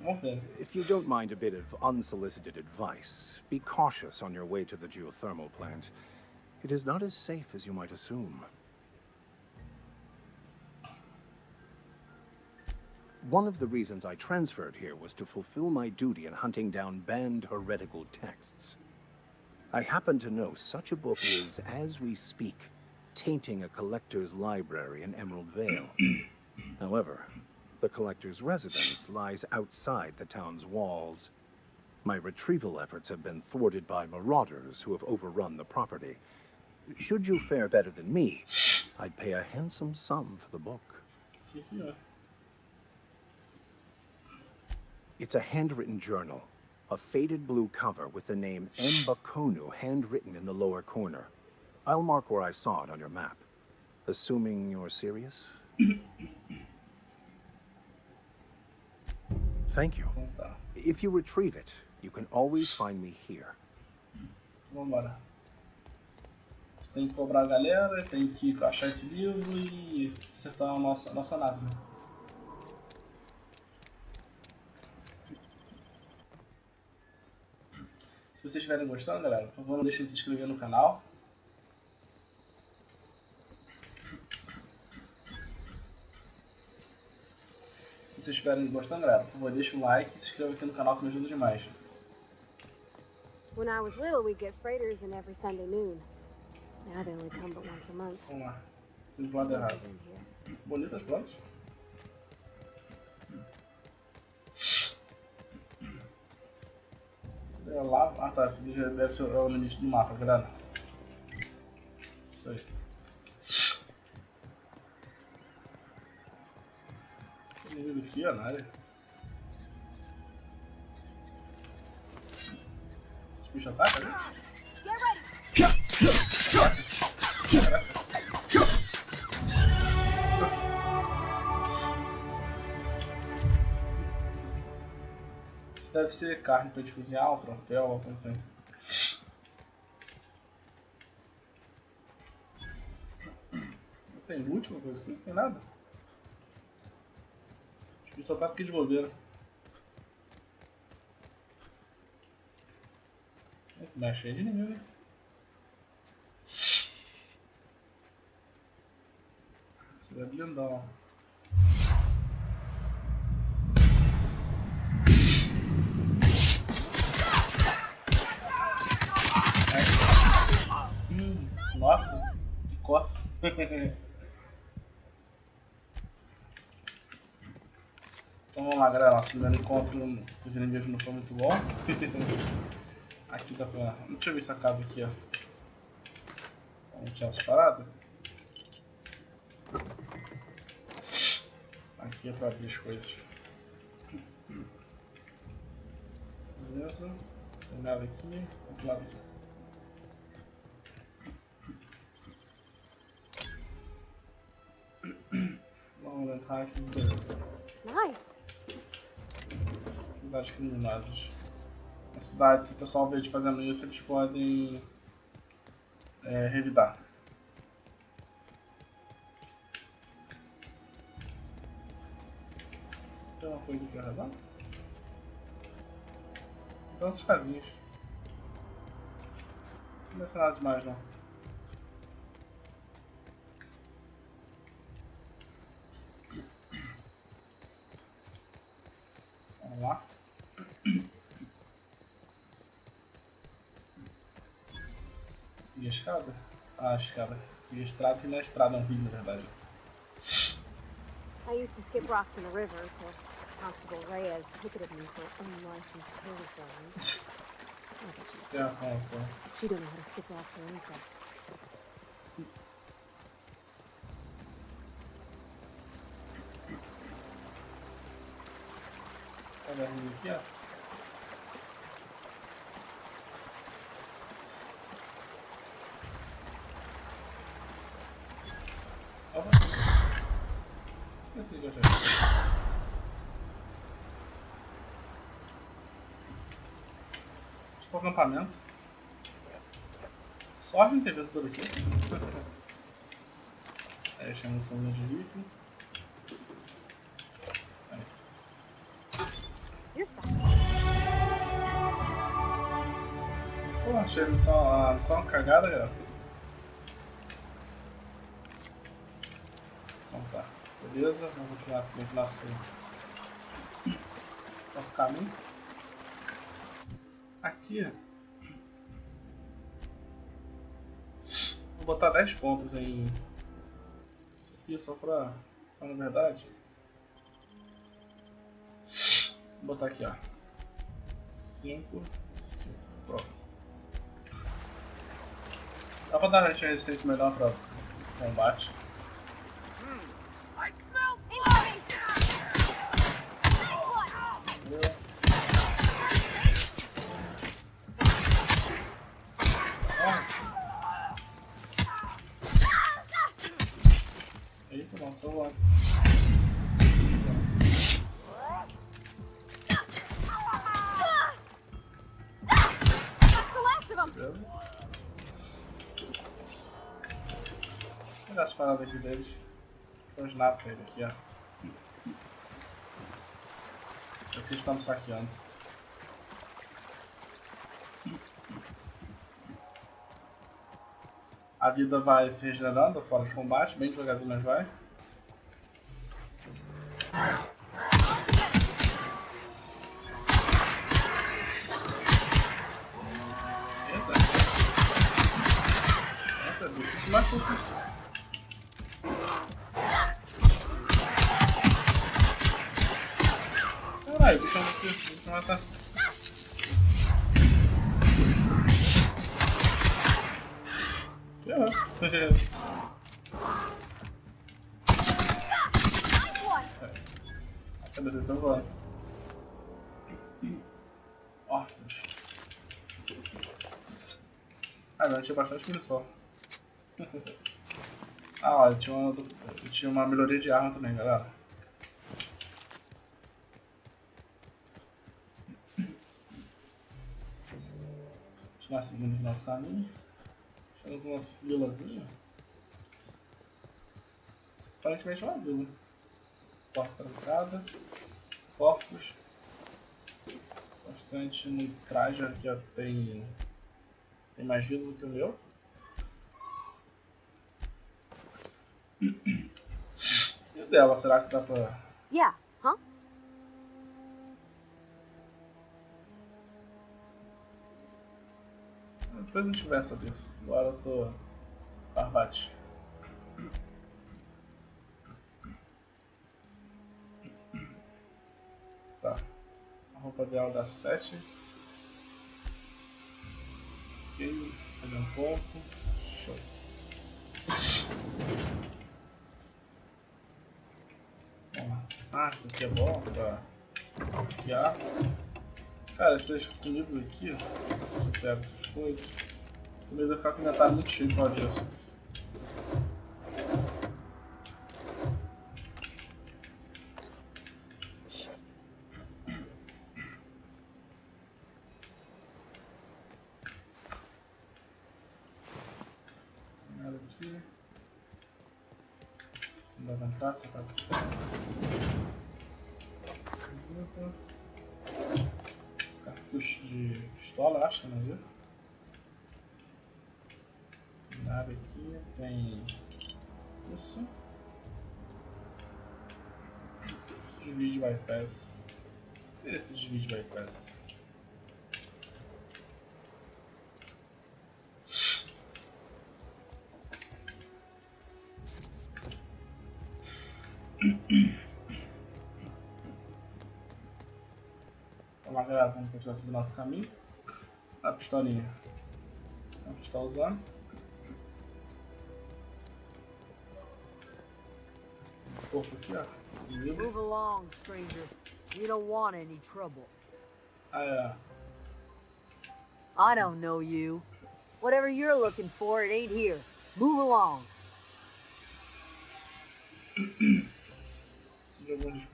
Okay. If you don't mind a bit of unsolicited advice, be cautious on your way to the geothermal plant. It is not as safe as you might assume. One of the reasons I transferred here was to fulfill my duty in hunting down banned heretical texts. I happen to know such a book is, as we speak, tainting a collector's library in Emerald Vale. However, the collector's residence lies outside the town's walls. My retrieval efforts have been thwarted by marauders who have overrun the property. Should you fare better than me, I'd pay a handsome sum for the book. It's a handwritten journal, a faded blue cover with the name M. Bakonu handwritten in the lower corner. I'll mark where I saw it on your map. Assuming you're serious? Thank you. If you retrieve it, you can always find me here. Vambora. Tem que cobrar a galera, tem que achar esse livro e acertar a nossa nave. Né? Se vocês estiverem gostando, galera, por favor, não deixem de se inscrever no canal. Se vocês estiverem gostando, galera, por favor, deixa um like e se inscreva aqui no canal que me ajuda demais. When I was little, we'd get freighters in every Sunday noon. Now they only come but once a month. Vamos lá. Tudo do lado errado. Bonitas plantas. É lá. Ah tá, esse já deve ser o limite do mapa, galera. Isso aí. Inimigo aqui, ó, na área. Os bichos atacam, né? Isso deve ser carne pra gente cozinhar, um troféu, algo assim. Não tem loot, uma coisa aqui, não tem nada. Os bichos só tá aqui de bobeira. Mas cheio de inimigo, hein? Isso é blindão. coça. Então vamos lá, galera. Nosso primeiro encontro com os inimigos não foi muito bom. Aqui dá pra... Deixa eu ver essa casa aqui, ó. Vamos tirar essa parada. Aqui é pra abrir as coisas. Beleza. Tem nada aqui. Outro lado aqui. Vamos entrar aqui. Beleza. Nice. Cidades criminosas. Na cidade, se o pessoal vê de fazendo isso, eles podem revidar. Tem uma coisa aqui arredar? Então essas casinhas. Não deve ser nada demais não. Vamos lá. Seguir a escada? Ah, a escada. Seguir a estrada, que não é estrada, é um rio na verdade. I used to skip rocks in the river till Constable Reyes ticketed me for unlicensed hill throwing. Yeah, also. She don't know how to skip rocks or anything. Olha a rio aqui, ó. Opa. Esse já já. Tipo acampamento. Sorte não ter visto tudo aqui. Aí chama o som de rifle. Pô, achei a missão cagada, galera. Então tá, beleza, vamos continuar assim com nosso caminho. Aqui, vou botar 10 pontos em isso aqui só pra na verdade. Vou botar aqui, ó. 5, 5, pronto. Dá pra dar uma resistência melhor pra combate. Eita, não, só voando. Vou pegar as paradas aqui deles. Tem uns Nave pra ele aqui, ó. Esse que estamos saqueando. A vida vai se regenerando fora de combate, bem devagarzinho, mas vai. Eita, bicho, que mais pouco. Caralho, o bichão aqui, deixa eu matar. Essa decisão voando. Hortos. Ah, não, tinha bastante munição. Ah, olha, tinha uma melhoria de arma também, galera. Continuar seguindo o nosso caminho. Temos umas vilazinhas. Aparentemente é uma vila. Porta trancada. Corpos. Bastante no traje aqui, ó, tem mais vida do que o meu. E o dela, será que dá pra... Yeah, huh? Depois a gente conversa disso. Agora eu tô barbate. Tá. A roupa dela dá 7. Ok. Fazer um ponto. Show. Vamos lá. Ah, isso aqui é bom pra copiar. Cara, essas comidas aqui, ó. Você pega essas coisas. O medo vai ficar com o inventário muito cheio por causa disso. Nada aqui. Não dá pra entrar, essa casa aqui. Cartucho de pistola, acho, não viu? Nave aqui, tem isso. Divide bypass. O que seria esse divide bypass? Vamos lá, galera, vamos continuar seguindo nosso caminho. A pistolinha. A gente está usando. Um pouco aqui, ó. Move along, stranger. You don't want any trouble. Ah, é. I don't know you. Whatever you're looking for, it ain't here. Move along.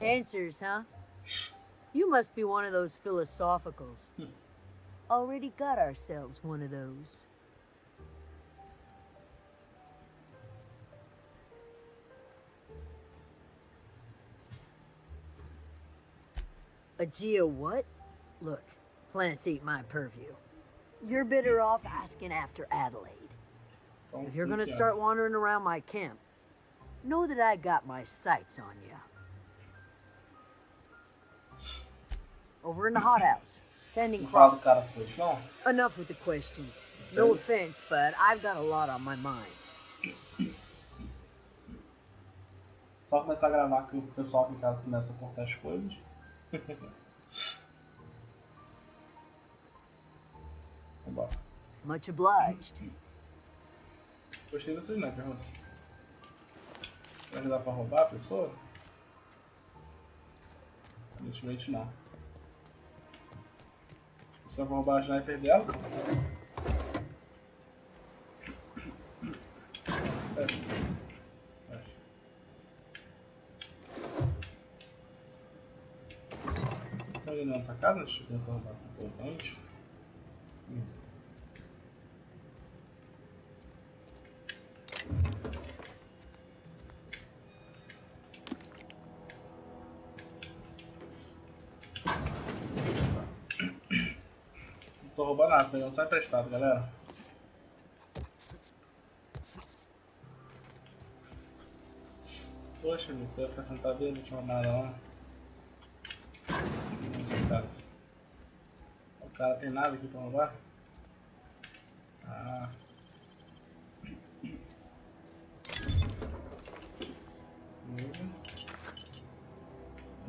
Answers, huh? You must be one of those philosophicals. Already got ourselves one of those. A geo what? Look, planets ain't my purview. You're better off asking after Adelaide. If you're gonna start wandering around my camp, know that I got my sights on you. Over in the hothouse, tending crop. Enough with the questions. No offense, but I've got a lot on my mind. Só começar a gravar que o pessoal aqui em casa começa a cortar as coisas. Vambora. Much obliged. Gostei dessas dinâmicas. Vai ajudar pra roubar a pessoa? Aparentemente não. Você vai roubar a sniper dela? Fecha. Fecha. Tá ali nessa casa? Deixa eu começar a roubar um pouco antes. Não tô roubando nada, tô pegando só emprestado, galera. Poxa, amigo, você vai ficar sentado aí, não tinha nada lá. O cara tem nada aqui pra roubar? Ah. Beleza.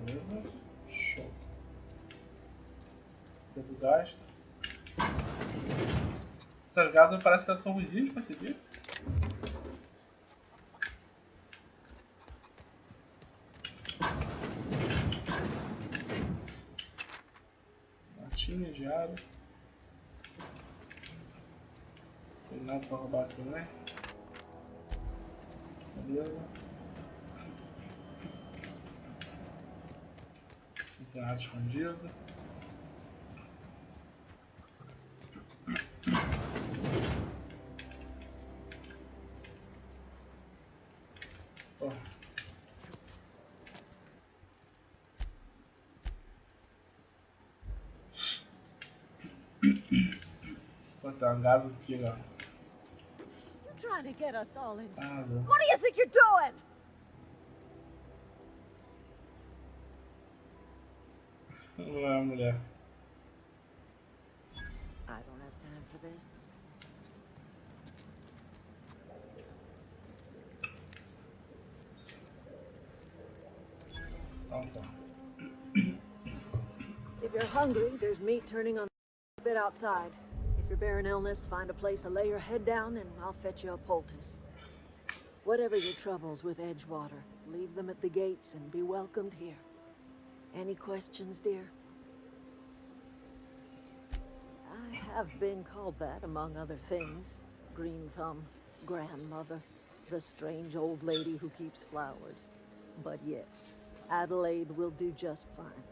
Beleza. Show. Tempo gasto. Essas gasas parece que elas são ruizinhas de conseguir. Latinha de água. Tem nada pra roubar aqui, né? Beleza. Não tem nada escondido. Ó. Vou botar um gás aqui, ó. Trying to get us all in. Ah, não. What do you think you're doing? Não é a mulher. I don't have time for this. If you're hungry, there's meat turning on the bit outside. If you're bearing illness, find a place to lay your head down and I'll fetch you a poultice. Whatever your troubles with Edgewater, leave them at the gates and be welcomed here. Any questions, dear? I have been called that, among other things. Green Thumb, grandmother, the strange old lady who keeps flowers. But yes, Adelaide will do just fine.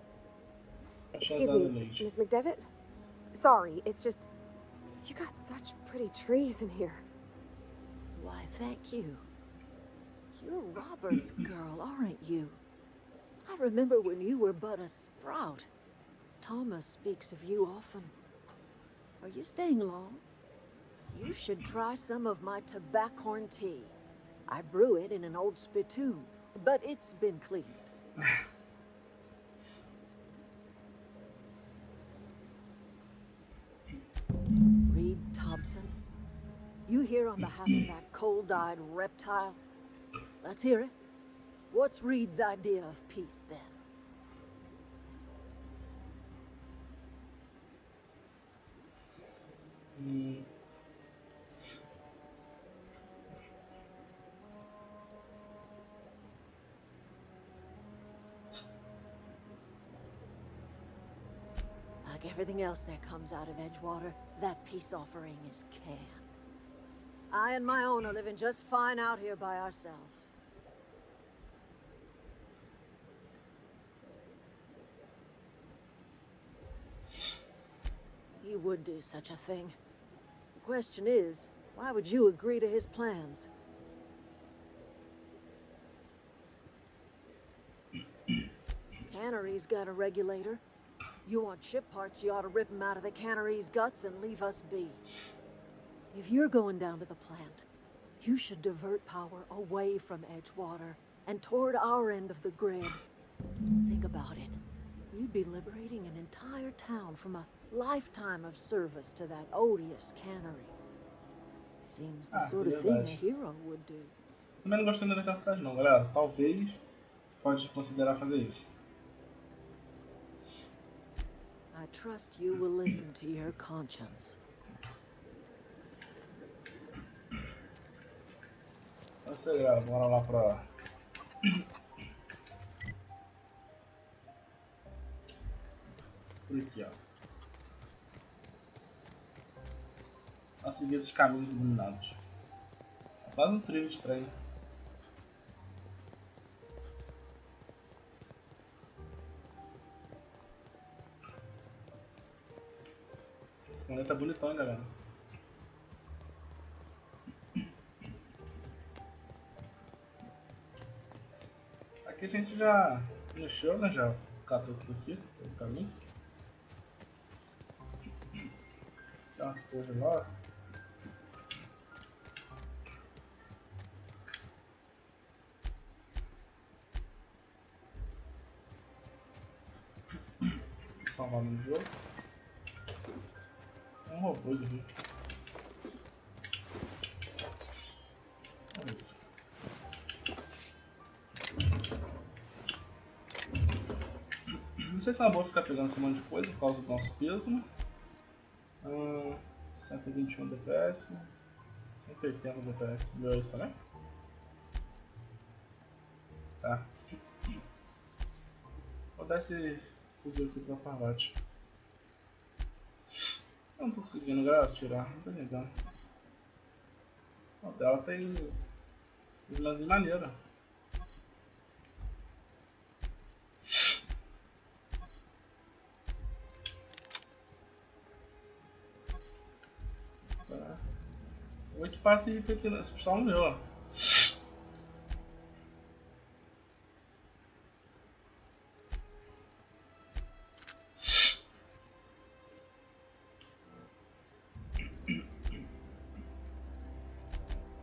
Excuse me, Miss McDevitt? Sorry, it's just... You got such pretty trees in here. Why, thank you. You're Robert's girl, aren't you? I remember when you were but a sprout. Thomas speaks of you often. Are you staying long? You should try some of my tobaccorn tea. I brew it in an old spittoon, but it's been cleaned. Reed Thompson? You here on behalf of that cold-eyed reptile? Let's hear it. What's Reed's idea of peace, then? Like everything else that comes out of Edgewater, that peace offering is canned. I and my own are living just fine out here by ourselves. He would do such a thing. The question is, why would you agree to his plans? Cannery's got a regulator. You want ship parts, you ought to rip him out of the cannery's guts and leave us be. If you're going down to the plant, you should divert power away from Edgewater and toward our end of the grid. Think about it. You'd be liberating an entire town from a lifetime of service to that odious cannery. Seems the sort of thing a hero would do. Também não gostei daquela cidade não, galera. Talvez pode considerar fazer isso. I trust you will listen to your conscience. É isso aí, galera. Bora lá pra... Por aqui, ó. Vamos seguir esses caminhos iluminados. É quase um trilho de trem. Esse planeta é bonitão, hein, galera. Aqui a gente já mexeu, né? Já catou tudo aqui, todo o caminho. Tem uma torre lá. Vou salvar no jogo. É um robô de rio. Não sei se é uma boa ficar pegando esse monte de coisa por causa do nosso peso, né? 121 DPS, 180 DPS. Viu isso também? Tá. Vou dar esse fuzil aqui pra Parvati. Eu não tô conseguindo, galera, tirar, não tô ligando. O dela tem vilãzinha maneira. Vou equipar esse item aqui, esse pistola no meu, ó.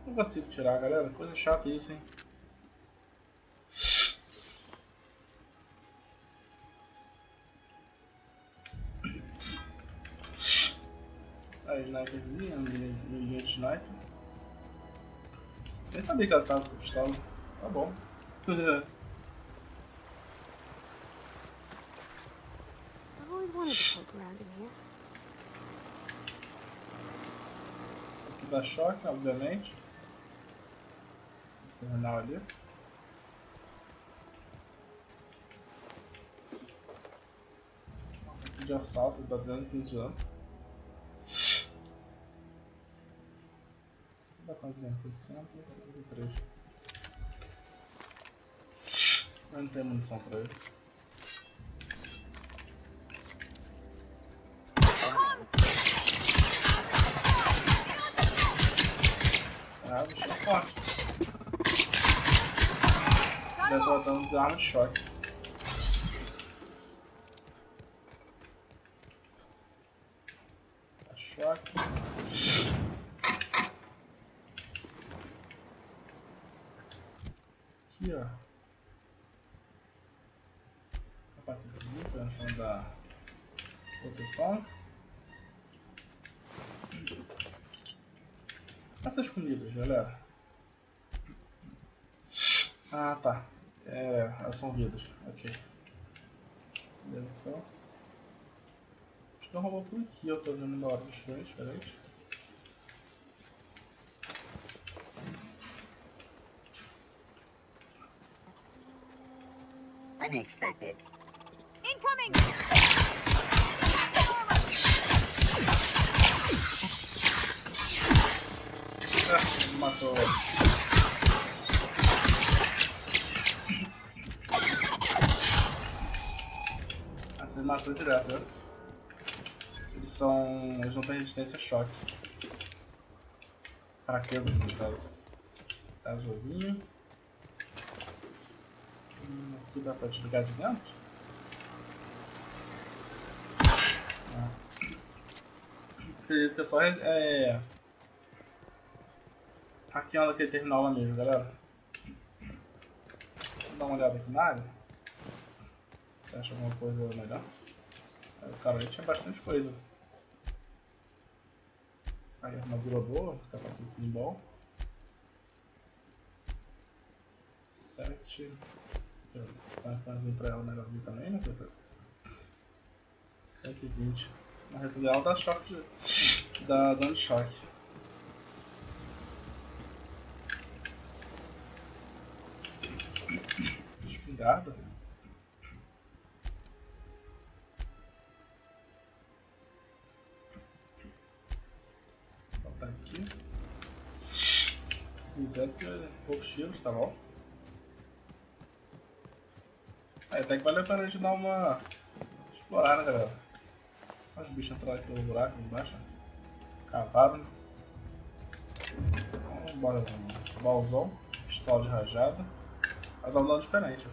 Não consigo tirar, galera. Coisa chata isso, hein. A sniperzinha, linha de sniper. Nem sabia que ela tava com essa pistola. Tá bom. always wanted to poke around in here. Aqui dá choque, obviamente. Terminal ali. Aqui de assalto, dá 215 de dano. Dá quanto de dano? 60, 73. Eu não tenho munição pra ele. Ah, o bicho é forte. Deve estar dando de arma de choque. Dá choque. Aqui, ó. Capacetezinho, pra não dar proteção. Essas comidas, galera. Ah, tá. Elas são vidas. Ok. Beleza, então. Acho que eu roubou por aqui. Eu tô vendo uma hora diferente. Unexpected. Incoming! Ah, matou. Você matou direto, né? Eles não têm resistência a choque. Fraqueza, no caso. Casualzinho. Aqui dá pra desligar de dentro? Acredito que é só hackeando aquele terminal lá mesmo, galera. Vou dar uma olhada aqui na área. Você acha alguma coisa melhor? Cara, ali tinha bastante coisa. Aí, armadura boa, capacete bom. 7. Tá fazendo pra ela melhorzinho também, né? 120. A reta dela dá choque dá dano de choque. Espingarda. Vou botar aqui. 200 e poucos tiros, tá bom? Até que valeu a pena a gente dar uma explorada, galera. Olha os bichos entraram aqui no buraco embaixo. Cavaram. Então, bora um baúzão. Pistola de rajada. Vai dar um dano diferente.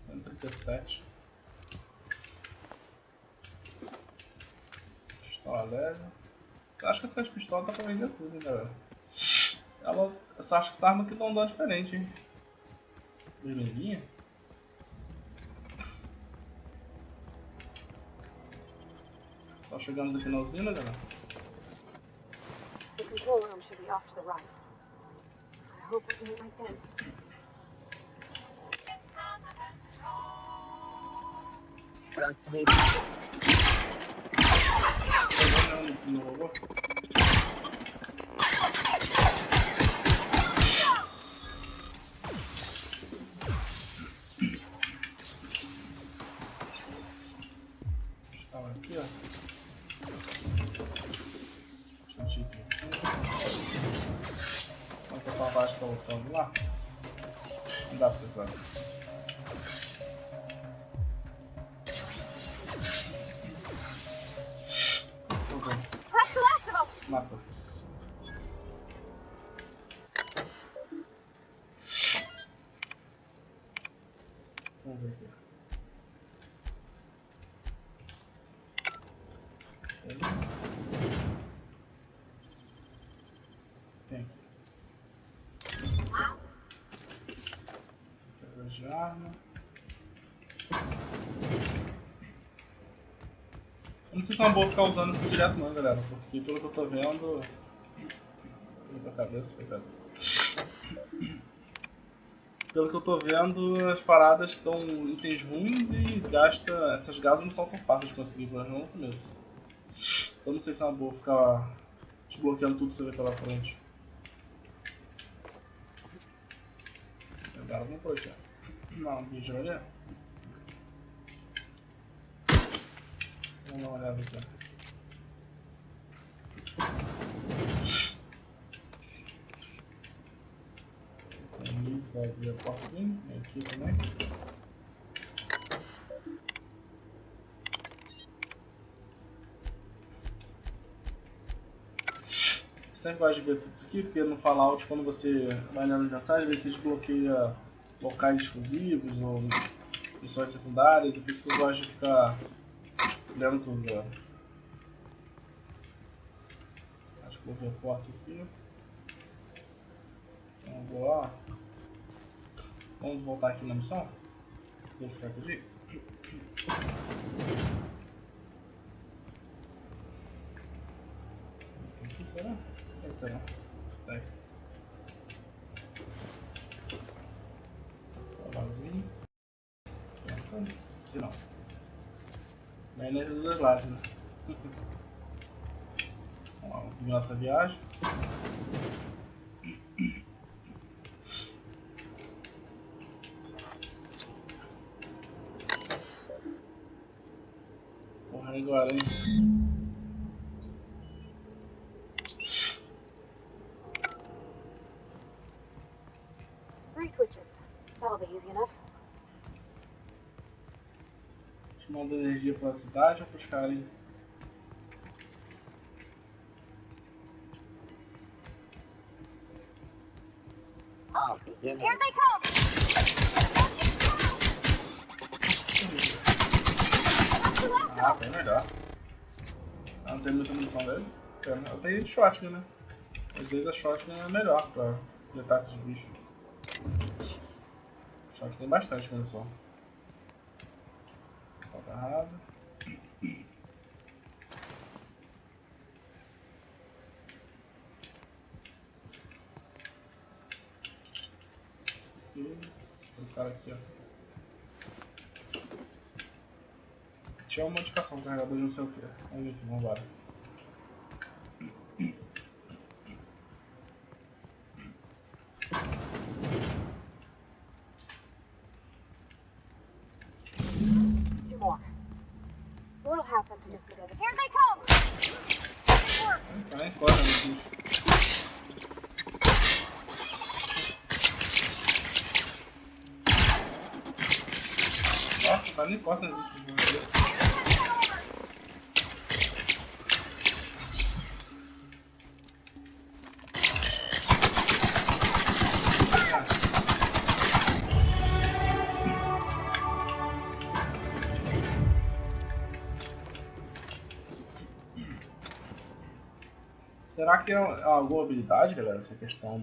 137. Pistola leve. Você acha que essas pistolas dá pra vender tudo, hein, galera? Você acha que essa arma aqui dá um dano diferente, hein? Vermelhinha. Só chegamos aqui na usina, galera. The control room should be off to the right. I hope we're doing like them. No robô. Estava aqui, ó. Bastante item aqui. Enquanto eu pra baixo tá lutando lá. Não dá pra você saber. Matou. Vamos ver aqui. Tem aqui. Quebra de arma. Eu não sei se é uma boa ficar usando isso direto não, galera, porque pelo que eu tô vendo... Na cabeça, coitado. Pelo que eu tô vendo, as paradas estão itens ruins e essas gasas não são tão fáceis de conseguir, pelo menos no começo. Então não sei se é uma boa ficar desbloqueando tudo que você vê pela frente. Pegaram alguma coisa? Não, bicho, olha. Vamos dar uma olhada aqui. Aí, vai abrir a portinha, aqui também. Sempre gosto de ver tudo isso aqui, porque no Fallout, quando você vai olhando as mensagens, você desbloqueia locais exclusivos ou missões secundárias, é por isso que eu gosto de ficar olhando tudo, galera. Acho que vou ver a porta aqui. Então, vou lá. Vamos voltar aqui na missão. Deixa eu ficar aqui. O que será? Eita, não. Tá aí. Tá vazio. Aqui não. Bem nas duas lados, né? Vamos seguir nossa viagem. Porra, agora, hein? 3 switches. That'll be easy enough. Manda energia para a cidade ou para os caras, hein? Here they come! Ah, bem melhor. Não tem muita munição dele. Eu tenho shotgun, né? Às vezes a shotgun é melhor para deletar esses bichos. Shotgun tem bastante munição. Tá agarrado. Tem um cara aqui, ó. Tinha uma modificação, carregador de não sei o que. Vamos ver aqui, vamos embora. Two more. The little half has just been Here they come! Tá nem fora, meu bicho. Nossa, tá nem costa disso, meu Deus. Será que é alguma habilidade, galera, essa questão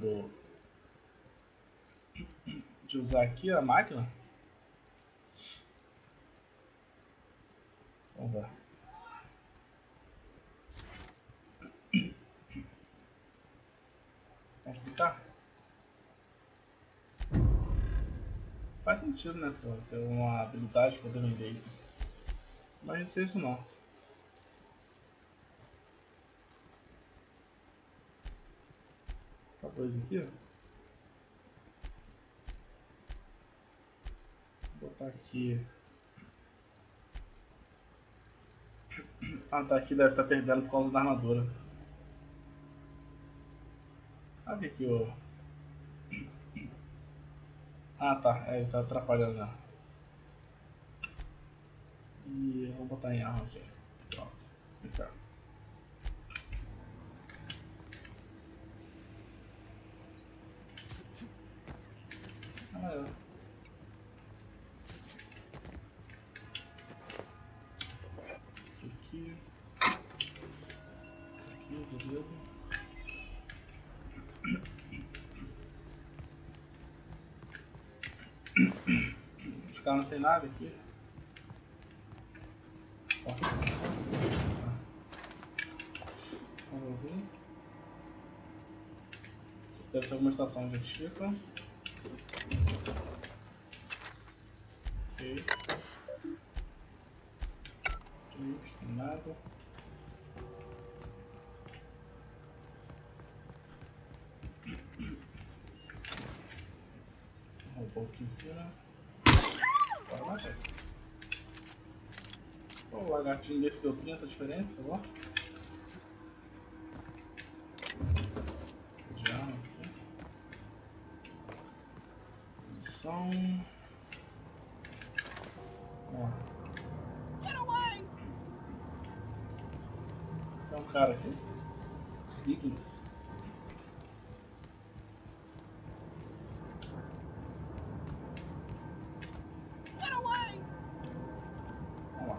de usar aqui a máquina? Vamos ver. Vamos clicar? Faz sentido, né? Pra ser uma habilidade poder vender. Mas não sei isso não. Acabou isso aqui, ó. Vou botar aqui. Ah, tá, aqui deve estar perdendo por causa da armadura. Ah, vi aqui o... Ah, tá, ele tá atrapalhando já. E eu vou botar em arma aqui. Pronto, fica. Ah, é. Isso aqui. Isso aqui, beleza. Os caras não tem nave aqui. Vamos ver. Deve ser alguma estação onde eles ficam. Ok. Sem nada. Roubou aqui em cima. Bora matar. O lagartinho desse deu 30 diferença, tá bom? Já aqui. Missão. Ó. Tem um cara aqui. Vikings. Vamos lá.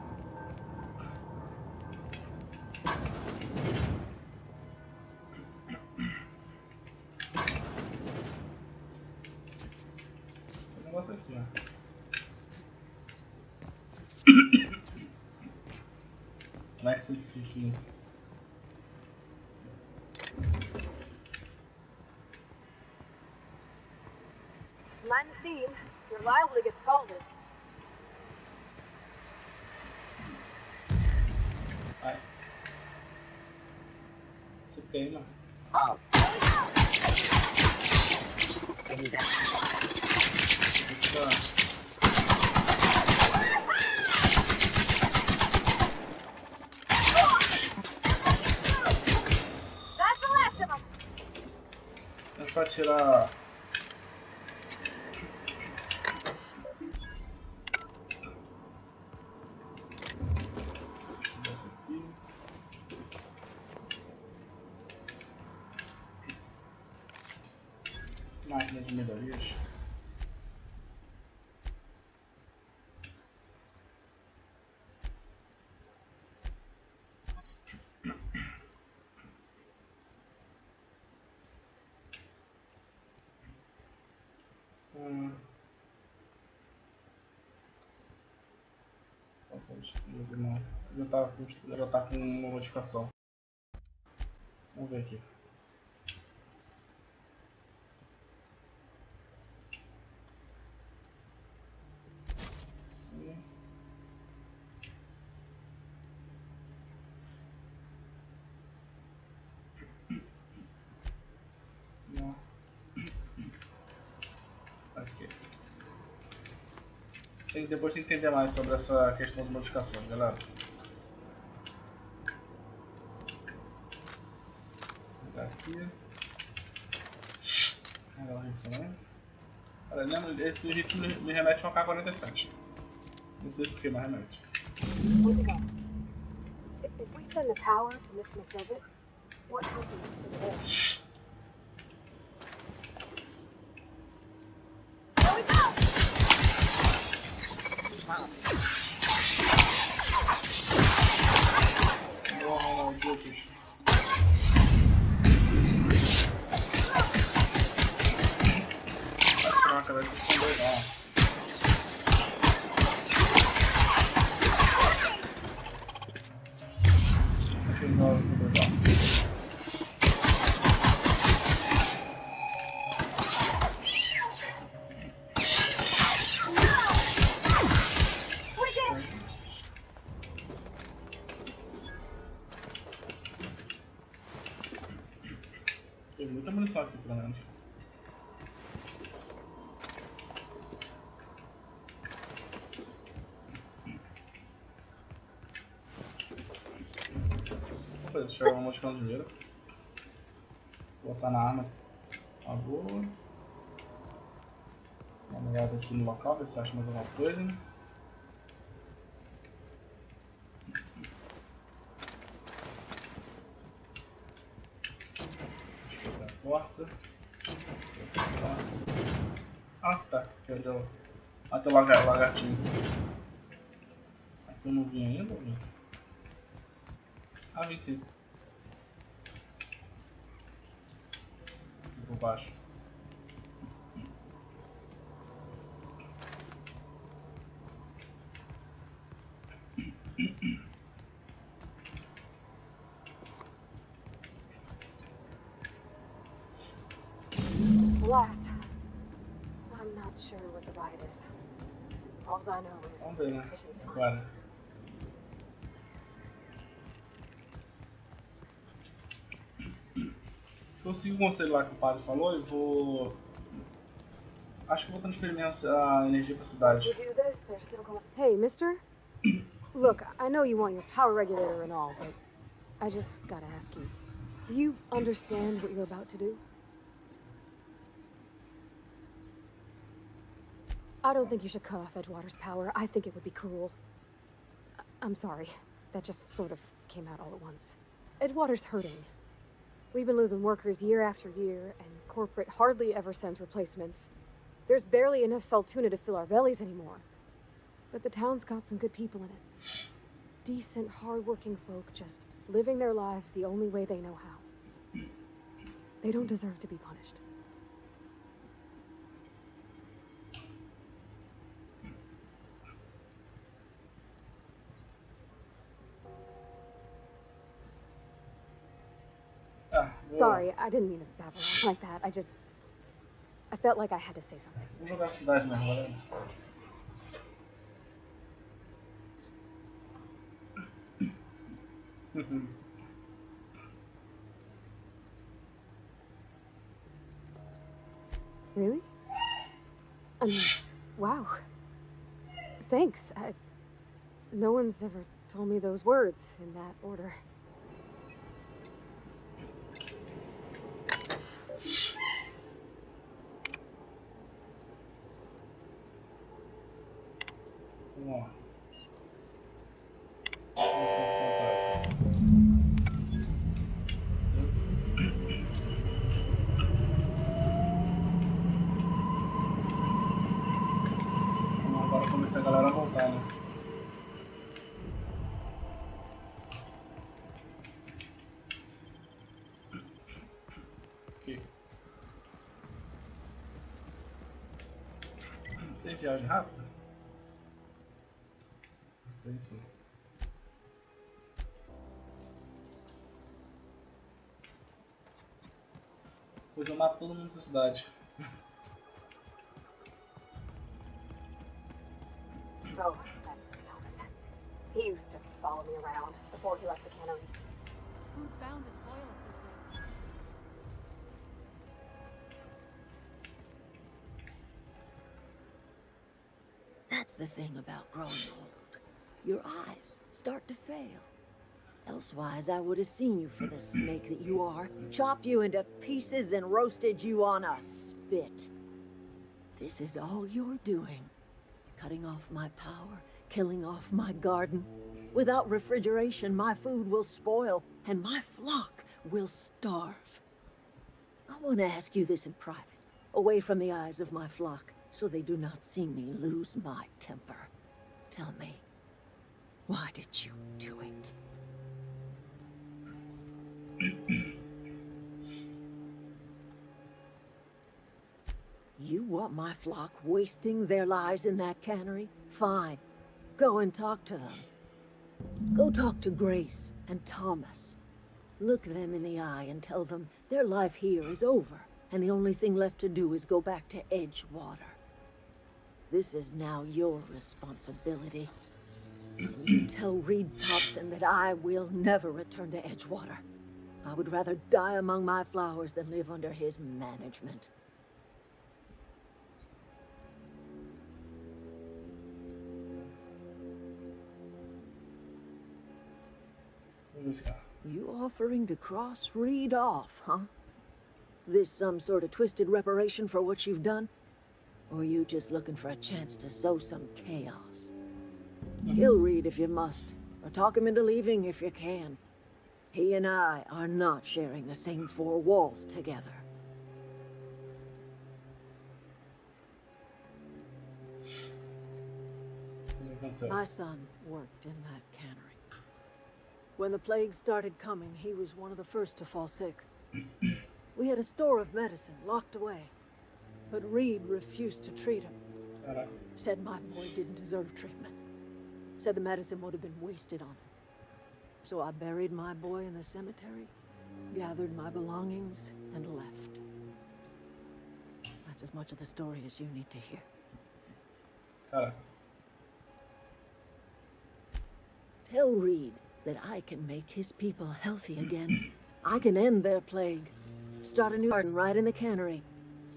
Tem um negócio aqui, ó. Como é que você fica? Mind the steam. You're liable to get scalded. Vai. Isso queima. That's the last of them. É pra tirar. Essa aqui. Máquina de melhorias. Já tá com uma modificação. Vamos ver aqui. Sim. Não. Aqui. Depois tem que entender mais sobre essa questão de modificações, galera. Vou pegar aqui. Pegar o ritmo também. Olha, lembra, esse ritmo me remete a uma K-47. Não sei por que, mas remete. If we send the power to Miss McDevitt, what happens to the rest? Here we go! Oh, Deus. Caraca, vai ser tão legal. Achei legal, muito legal. Tem muita munição aqui, pelo menos. Vou deixar uma moscando de mira. Vou botar na arma. Tá boa. Dá uma olhada aqui no local, ver se acha mais alguma coisa. Né? Deixa eu abrir a porta. Ah, tá. Quebrou. Ah, tem o lagartinho. Aqui eu não vim ainda, vim. Ah, vim sim. Vou por baixo. The last. not sure what the ride is. All I know is Vamos ver, the né? decision's fine. Agora. Eu sigo o conselho lá que o padre falou e vou. Acho que vou transferir a energia pra cidade. You do this, they're still going. Hey, mister? Look, I know you want your power regulator and all, but I just gotta ask you. Do you understand what you're about to do? I don't think you should cut off Edgewater's power. I think it would be cruel. I'm sorry. That just sort of came out all at once. Edgewater's hurting. We've been losing workers year after year, and corporate hardly ever sends replacements. There's barely enough Saltuna to fill our bellies anymore. But the town's got some good people in it. Decent, hard-working folk just living their lives the only way they know how. They don't deserve to be punished. Sorry, I didn't mean to babble on like that. I felt like I had to say something. Vou jogar a cidade mesmo, galera. Really? I mean, wow. Thanks. No one's ever told me those words in that order. Vamos lá. Vamos agora começar a galera a voltar, né? Aqui. Tem viagem rápida? Tem sim. Depois eu mato todo mundo dessa cidade. Oh, that's Thomas. He used to follow me around before he left the cannery. Food's bound to spoil it this way. That's the thing about growing old. Your eyes start to fail. Elsewise, I would have seen you for the snake that you are, chopped you into pieces and roasted you on a spit. This is all you're doing. Cutting off my power, killing off my garden. Without refrigeration, my food will spoil, and my flock will starve. I want to ask you this in private, away from the eyes of my flock, so they do not see me lose my temper. Tell me, why did you do it? You want my flock wasting their lives in that cannery? Fine. Go and talk to them. Go talk to Grace and Thomas. Look them in the eye and tell them their life here is over, and the only thing left to do is go back to Edgewater. This is now your responsibility. And you tell Reed Thompson that I will never return to Edgewater. I would rather die among my flowers than live under his management. You offering to cross Reed off, huh? This some sort of twisted reparation for what you've done? Or you just looking for a chance to sow some chaos? Kill Reed if you must, or talk him into leaving if you can. He and I are not sharing the same four walls together. My son worked in that cannery. When the plague started coming, he was one of the first to fall sick. We had a store of medicine locked away, but Reed refused to treat him. Said my boy didn't deserve treatment. Said the medicine would have been wasted on him. So I buried my boy in the cemetery, gathered my belongings, and left. I That's as much of the story as you need to hear. Cara, Tell Reed that I can make his people healthy again. I can end their plague. Start a new garden right in the cannery.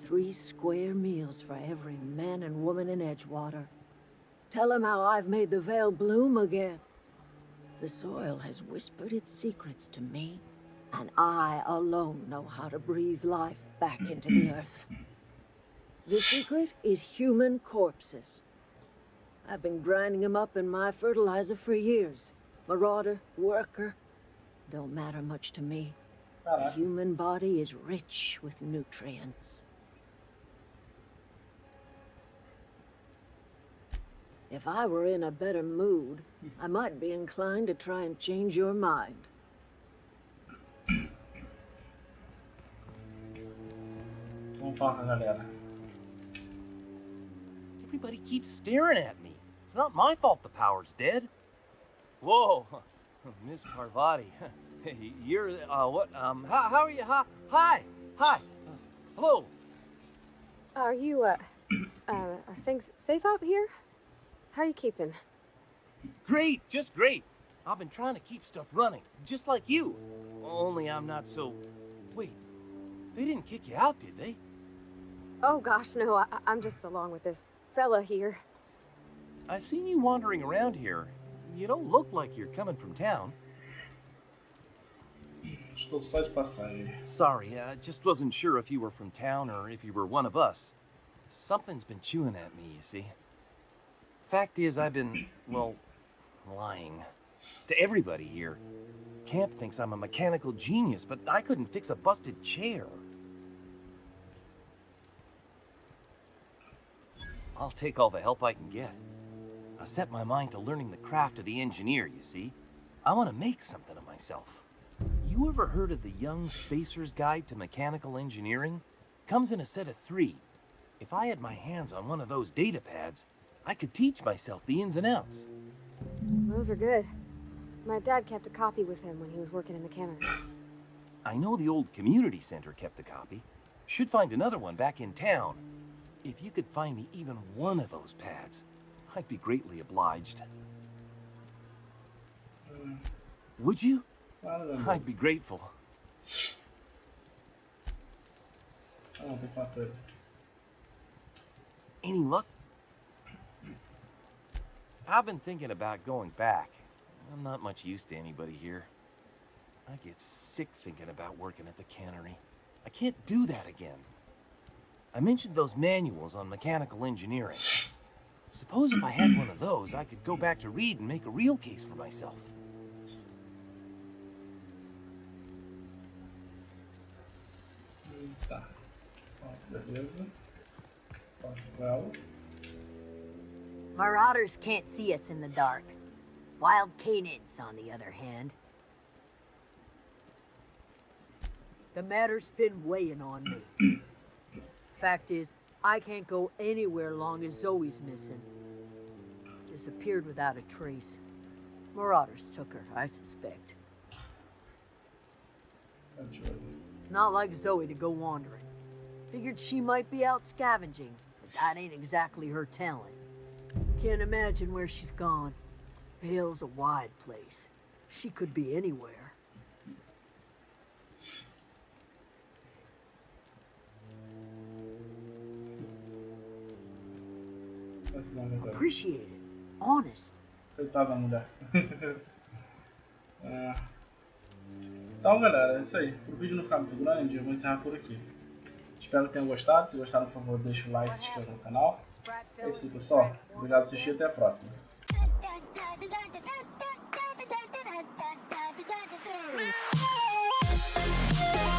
3 square meals for every man and woman in Edgewater. Tell him how I've made the Vale bloom again. The soil has whispered its secrets to me, and I alone know how to breathe life back into the earth. The secret is human corpses. I've been grinding them up in my fertilizer for years. Marauder, worker, don't matter much to me. The human body is rich with nutrients. If I were in a better mood, I might be inclined to try and change your mind. vamos falar com a galera. Everybody keeps staring at me. It's not my fault the power's dead. Whoa, Miss Parvati. You're, what, how are you? Hi. Hello. Are you, are things safe out here? How are you keeping? Great, just great. I've been trying to keep stuff running, just like you. Only I'm not so... Wait, they didn't kick you out, did they? Oh gosh, no, I'm just along with this fella here. I seen you wandering around here. You don't look like you're coming from town. Estou só de passagem. Sorry, I just wasn't sure if you were from town or if you were one of us. Something's been chewing at me, you see. Fact is, I've been, well, lying. To everybody here. Camp thinks I'm a mechanical genius, but I couldn't fix a busted chair. I'll take all the help I can get. I set my mind to learning the craft of the engineer, you see. I want to make something of myself. You ever heard of the Young Spacer's Guide to Mechanical Engineering? Comes in a set of 3. If I had my hands on one of those data pads, I could teach myself the ins and outs. Those are good. My dad kept a copy with him when he was working in the cannery. I know the old community center kept a copy. Should find another one back in town. If you could find me even one of those pads, I'd be greatly obliged. Would you? I'd be grateful. Any luck? I've been thinking about going back. I'm not much use to anybody here. I get sick thinking about working at the cannery. I can't do that again. I mentioned those manuals on mechanical engineering. Suppose if I had one of those, I could go back to Reed and make a real case for myself. Tá. Ó, beleza. Well. Marauders can't see us in the dark. Wild canids, on the other hand. The matter's been weighing on me. Fact is, I can't go anywhere long as Zoe's missing. Disappeared without a trace. Marauders took her, I suspect. It's not like Zoe to go wandering. Figured she might be out scavenging, but that ain't exactly her talent. Can't imagine where she's gone. Vale's a wide place. She could be anywhere. Appreciate it. Honest. Coitada da mulher. Então, galera, é isso aí. O vídeo não ficar muito grande, eu vou encerrar por aqui. Espero que tenham gostado. Se gostaram, por favor, deixa o like e se inscreva no canal. É isso aí, pessoal. Obrigado por assistir e até a próxima. Yeah.